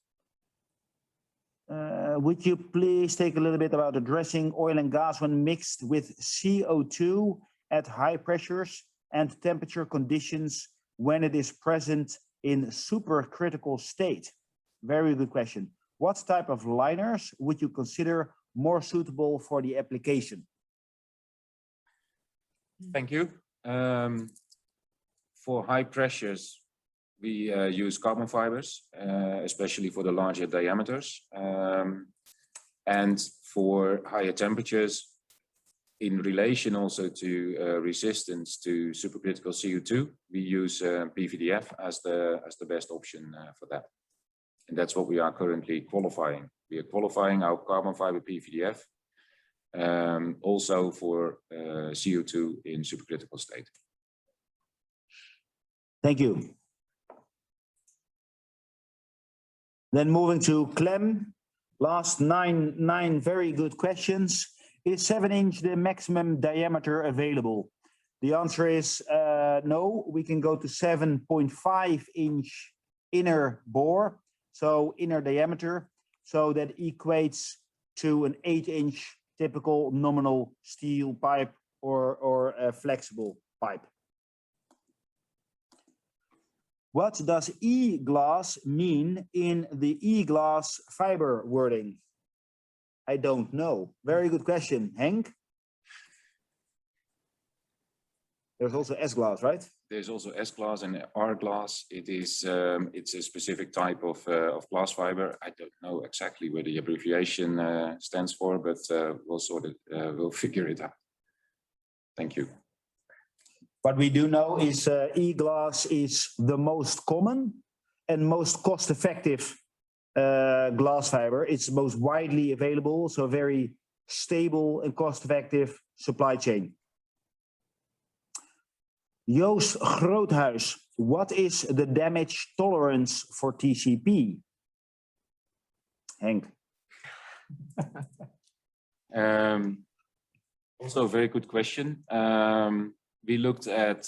Would you please take a little bit about addressing oil and gas when mixed with CO2 at high pressures and temperature conditions when it is present in supercritical state? Very good question. What type of liners would you consider more suitable for the application? Thank you. For high pressures, we use carbon fibers, especially for the larger diameters. And for higher temperatures, in relation also to resistance to supercritical CO2, we use PVDF as the best option for that. And that's what we are currently qualifying. We are qualifying our carbon fiber PVDF also for CO2 in supercritical state. Thank you. Then moving to Clem, last nine very good questions. Is 7-inch the maximum diameter available? The answer is no. We can go to 7.5-inch inner bore, so inner diameter. So that equates to an 8-inch typical nominal steel pipe or a flexible pipe. What does E-glass mean in the E-glass fiber wording? I don't know. Very good question. Henk? There's also S-glass, right? There's also S-glass and R-glass. It's a specific type of glass fiber. I don't know exactly what the abbreviation stands for, but we'll figure it out. Thank you. What we do know is E-glass is the most common and most cost-effective glass fiber. It's most widely available, so very stable and cost-effective supply chain. Joost Groothuis, what is the damage tolerance for TCP? Henk. Also a very good question. We looked at,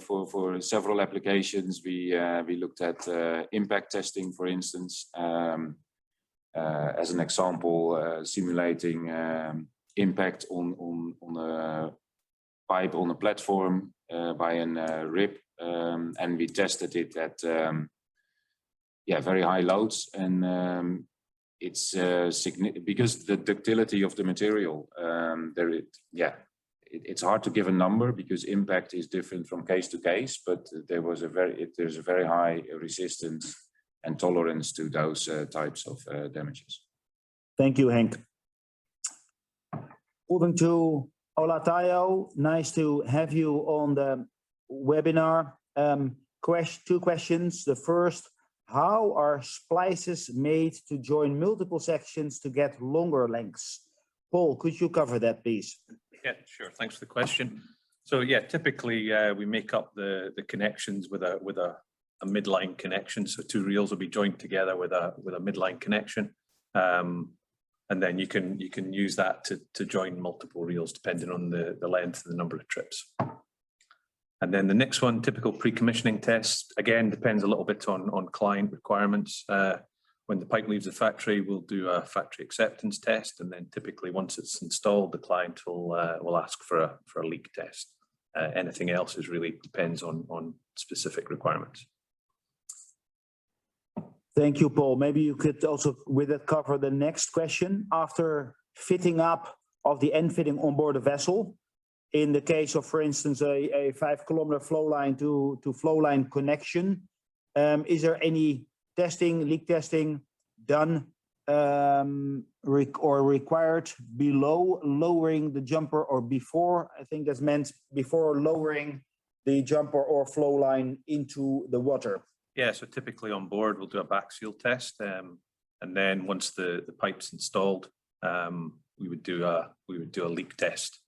for several applications, we looked at impact testing, for instance, as an example, simulating impact on a pipe on a platform by a rib, and we tested it at very high loads, and it's because the ductility of the material, it's hard to give a number because impact is different from case to case, but there's a very high resistance and tolerance to those types of damages. Thank you, Henk. Moving to Olatayo, nice to have you on the webinar. Two questions. The first, how are splices made to join multiple sections to get longer lengths? Paul, could you cover that, please? Yeah, sure. Thanks for the question. So yeah, typically we make up the connections with a midline connection. So two reels will be joined together with a midline connection. And then you can use that to join multiple reels depending on the length and the number of trips. And then the next one, typical pre-commissioning test, again, depends a little bit on client requirements. When the pipe leaves the factory, we'll do a factory acceptance test. And then typically once it's installed, the client will ask for a leak test. Anything else is really depends on specific requirements. Thank you, Paul. Maybe you could also with it cover the next question. After fitting up of the end fitting on board a vessel, in the case of, for instance, a 5-kilometer flow line to flow line connection, is there any leak testing done or required below lowering the jumper or before? I think that's meant before lowering the jumper or flow line into the water. Yeah, so typically on board, we'll do a back seal test. And then once the pipe's installed, we would do a leak test.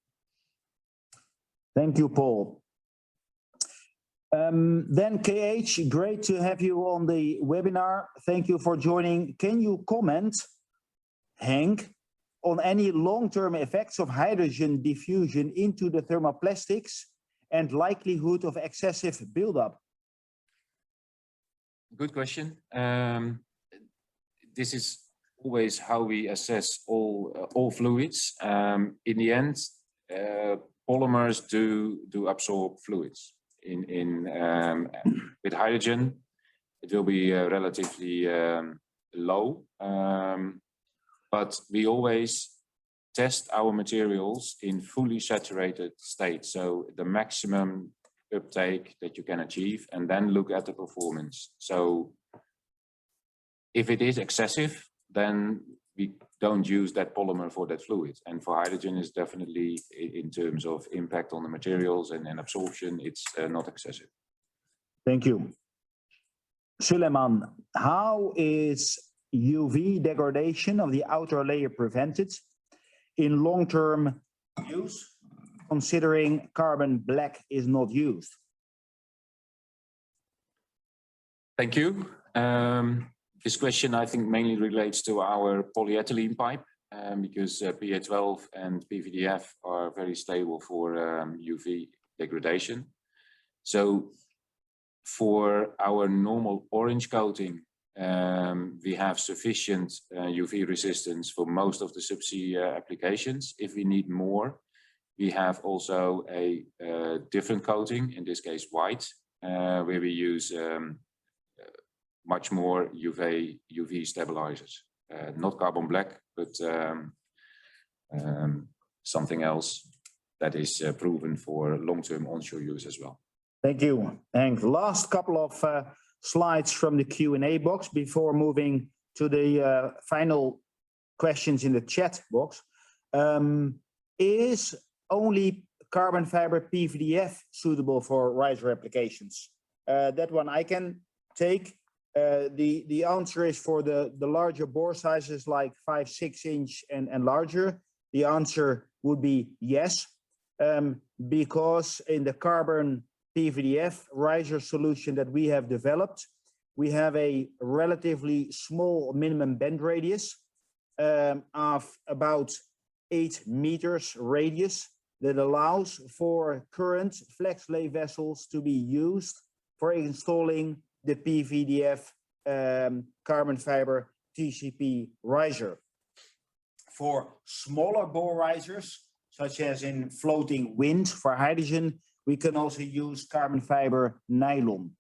Thank you, Paul. Then KH, great to have you on the webinar. Thank you for joining. Can you comment, Henk, on any long-term effects of hydrogen diffusion into the thermoplastics and likelihood of excessive buildup? Good question. This is always how we assess all fluids. In the end, polymers do absorb fluids. With hydrogen, it will be relatively low, but we always test our materials in fully saturated state, so the maximum uptake that you can achieve, and then look at the performance. So if it is excessive, then we don't use that polymer for that fluid. And for hydrogen, is definitely in terms of impact on the materials and absorption, it's not excessive. Thank you. Suleiman, how is UV degradation of the outer layer prevented in long-term use, considering carbon black is not used? Thank you. This question, I think, mainly relates to our polyethylene pipe, because PA12 and PVDF are very stable for UV degradation. So for our normal orange coating, we have sufficient UV resistance for most of the subsea applications. If we need more, we have also a different coating, in this case white, where we use much more UV stabilizers. Not carbon black, but something else. that is proven for long-term onshore use as well. Thank you, Henk. Last couple of slides from the Q&A box before moving to the final questions in the chat box. Is only carbon fiber PVDF suitable for riser applications? That one I can take. The answer is for the larger bore sizes like 5-6 inch and larger. The answer would be yes, because in the carbon PVDF riser solution that we have developed, we have a relatively small minimum bend radius of about 8 meters radius that allows for current flex lay vessels to be used for installing the PVDF carbon fiber TCP riser. For smaller bore risers, such as in floating wind for hydrogen, we can also use carbon fiber nylon.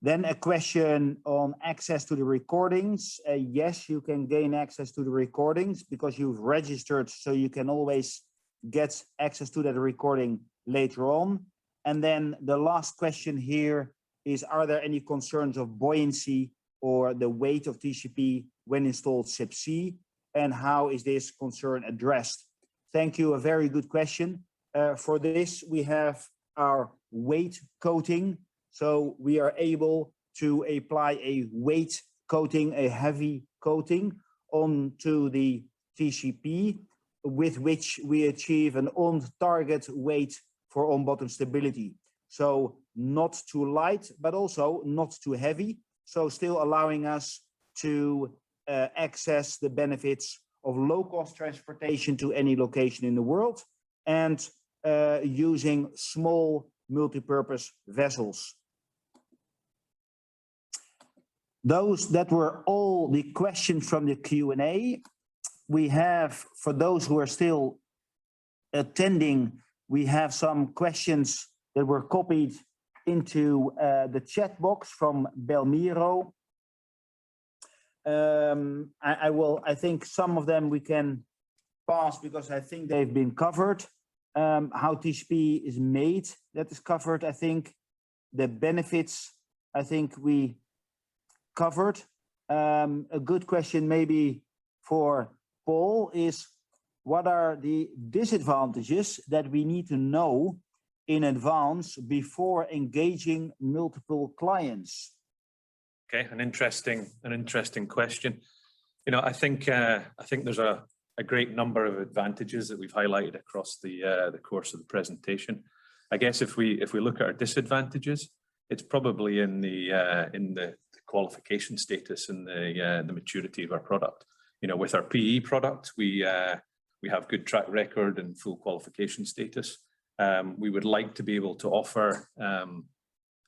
Then a question on access to the recordings. Yes, you can gain access to the recordings because you've registered, so you can always get access to that recording later on. And then the last question here is, are there any concerns of buoyancy or the weight of TCP when installed subsea? And how is this concern addressed? Thank you, a very good question. For this, we have our weight coating. So we are able to apply a weight coating, a heavy coating onto the TCP, with which we achieve an on-target weight for on-bottom stability. So not too light, but also not too heavy. So still allowing us to access the benefits of low-cost transportation to any location in the world and using small multi-purpose vessels. Those that were all the questions from the Q&A. We have, for those who are still attending, we have some questions that were copied into the chat box from Belmiro. I think some of them we can pass because I think they've been covered. How TCP is made, that is covered, I think. The benefits, I think we covered. A good question maybe for Paul is, what are the disadvantages that we need to know in advance before engaging multiple clients? Okay, an interesting question. You know, I think there's a great number of advantages that we've highlighted across the course of the presentation. I guess if we look at our disadvantages, it's probably in the qualification status and the maturity of our product. You know, with our PE product, we have good track record and full qualification status. We would like to be able to offer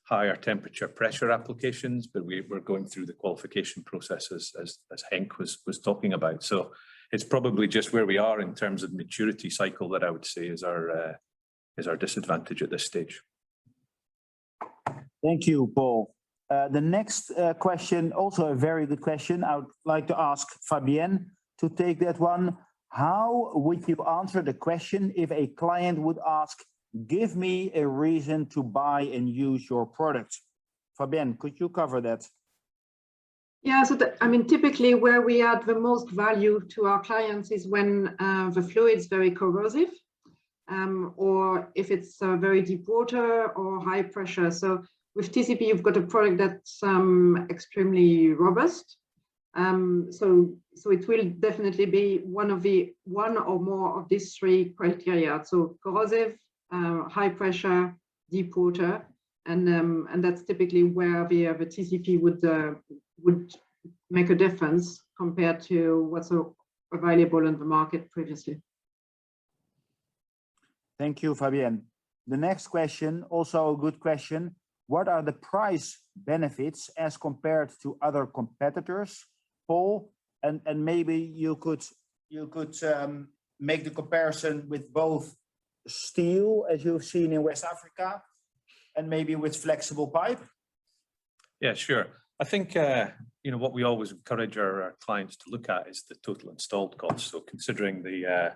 higher temperature pressure applications, but we're going through the qualification processes as Henk was talking about. So it's probably just where we are in terms of maturity cycle that I would say is our disadvantage at this stage. Thank you, Paul. The next question, also a very good question. I would like to ask Fabienne to take that one. How would you answer the question if a client would ask, give me a reason to buy and use your product? Fabienne, could you cover that? Yeah, so I mean, typically where we add the most value to our clients is when the fluid is very corrosive, or if it's very deep water or high pressure. So with TCP, you've got a product that's extremely robust. So it will definitely be one or more of these three criteria. So corrosive, high pressure, deep water, and that's typically where the TCP would make a difference compared to what's available in the market previously. Thank you, Fabienne. The next question, also a good question. What are the price benefits as compared to other competitors, Paul? And maybe you could make the comparison with both steel, as you've seen in West Africa, and maybe with flexible pipe. Yeah, sure. I think you know, what we always encourage our clients to look at is the total installed cost. So considering the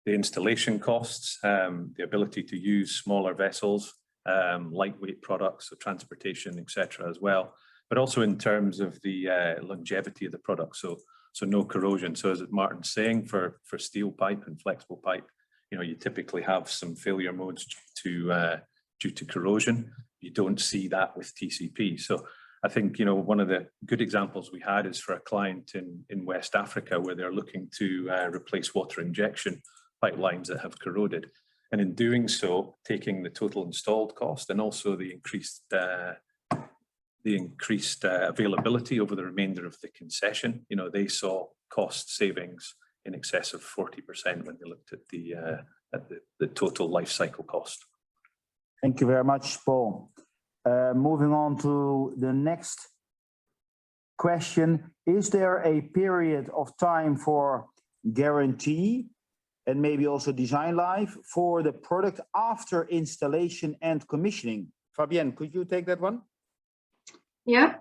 the installation costs, the ability to use smaller vessels, lightweight products, so transportation, etc. as well, but also in terms of the longevity of the product, so no corrosion. So as Martin's saying, for steel pipe and flexible pipe, you typically have some failure modes due to corrosion. You don't see that with TCP. So I think, one of the good examples we had is for a client in West Africa, where they're looking to replace water injection pipelines that have corroded. And in doing so, taking the total installed cost and also the increased availability over the remainder of the concession, they saw cost savings in excess of 40% when they looked at the total life cycle cost. Thank you very much, Paul. Moving on to the next question. Is there a period of time for guarantee and maybe also design life for the product after installation and commissioning? Fabienne, could you take that one? Yeah.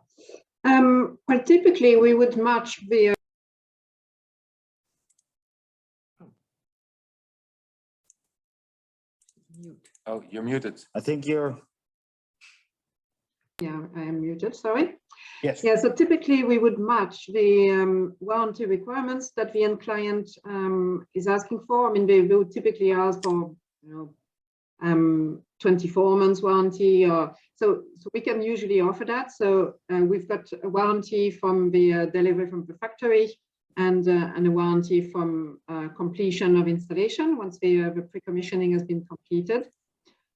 Well, typically we would match the Oh, you're muted. I think you're... Yeah, I am muted, sorry. Yes. Yeah, so typically we would match the warranty requirements that the end client is asking for. I mean, they would typically ask for 24 months warranty, or so we can usually offer that. So we've got a warranty from the delivery from the factory, and a warranty from completion of installation once the pre-commissioning has been completed.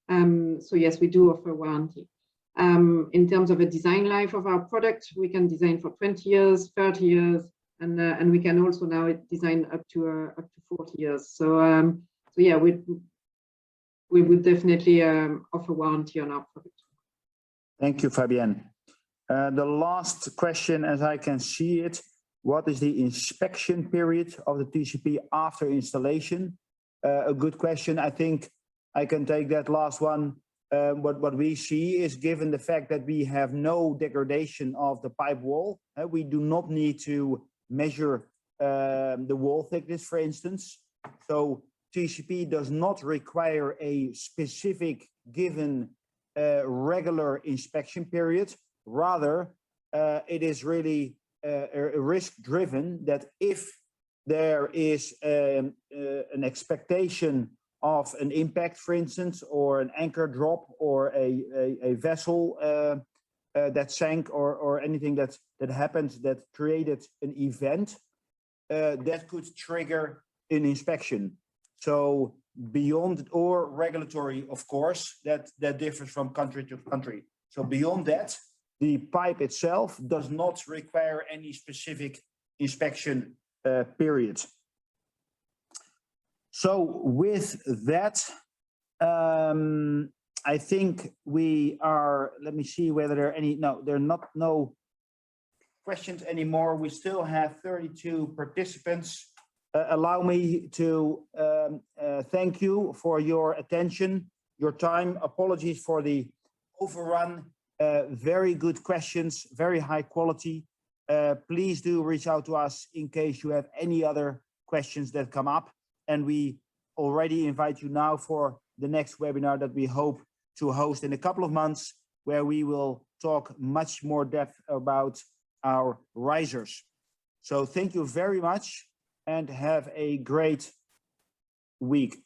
So yes, we do offer warranty. In terms of a design life of our product, we can design for 20 years, 30 years, and we can also now design up to 40 years. So yeah, we would definitely offer warranty on our product. Thank you, Fabienne. The last question, as I can see it, what is the inspection period of the TCP after installation? A good question. I think I can take that last one. What we see is, given the fact that we have no degradation of the pipe wall, we do not need to measure the wall thickness, for instance. So TCP does not require a specific given regular inspection period. Rather, it is really risk driven, that if there is an expectation of an impact, for instance, or an anchor drop, or a vessel that sank, or anything that happened that created an event, that could trigger an inspection. So beyond, or regulatory, of course, that differs from country to country. So beyond that, the pipe itself does not require any specific inspection period. So with that, I think we are, let me see whether there are any, no, there are no questions anymore. We still have 32 participants. Allow me to thank you for your attention, your time. Apologies for the overrun. Very good questions, very high quality. Please do reach out to us in case you have any other questions that come up. And we already invite you now for the next webinar that we hope to host in a couple of months, where we will talk much more depth about our risers. So thank you very much and have a great week.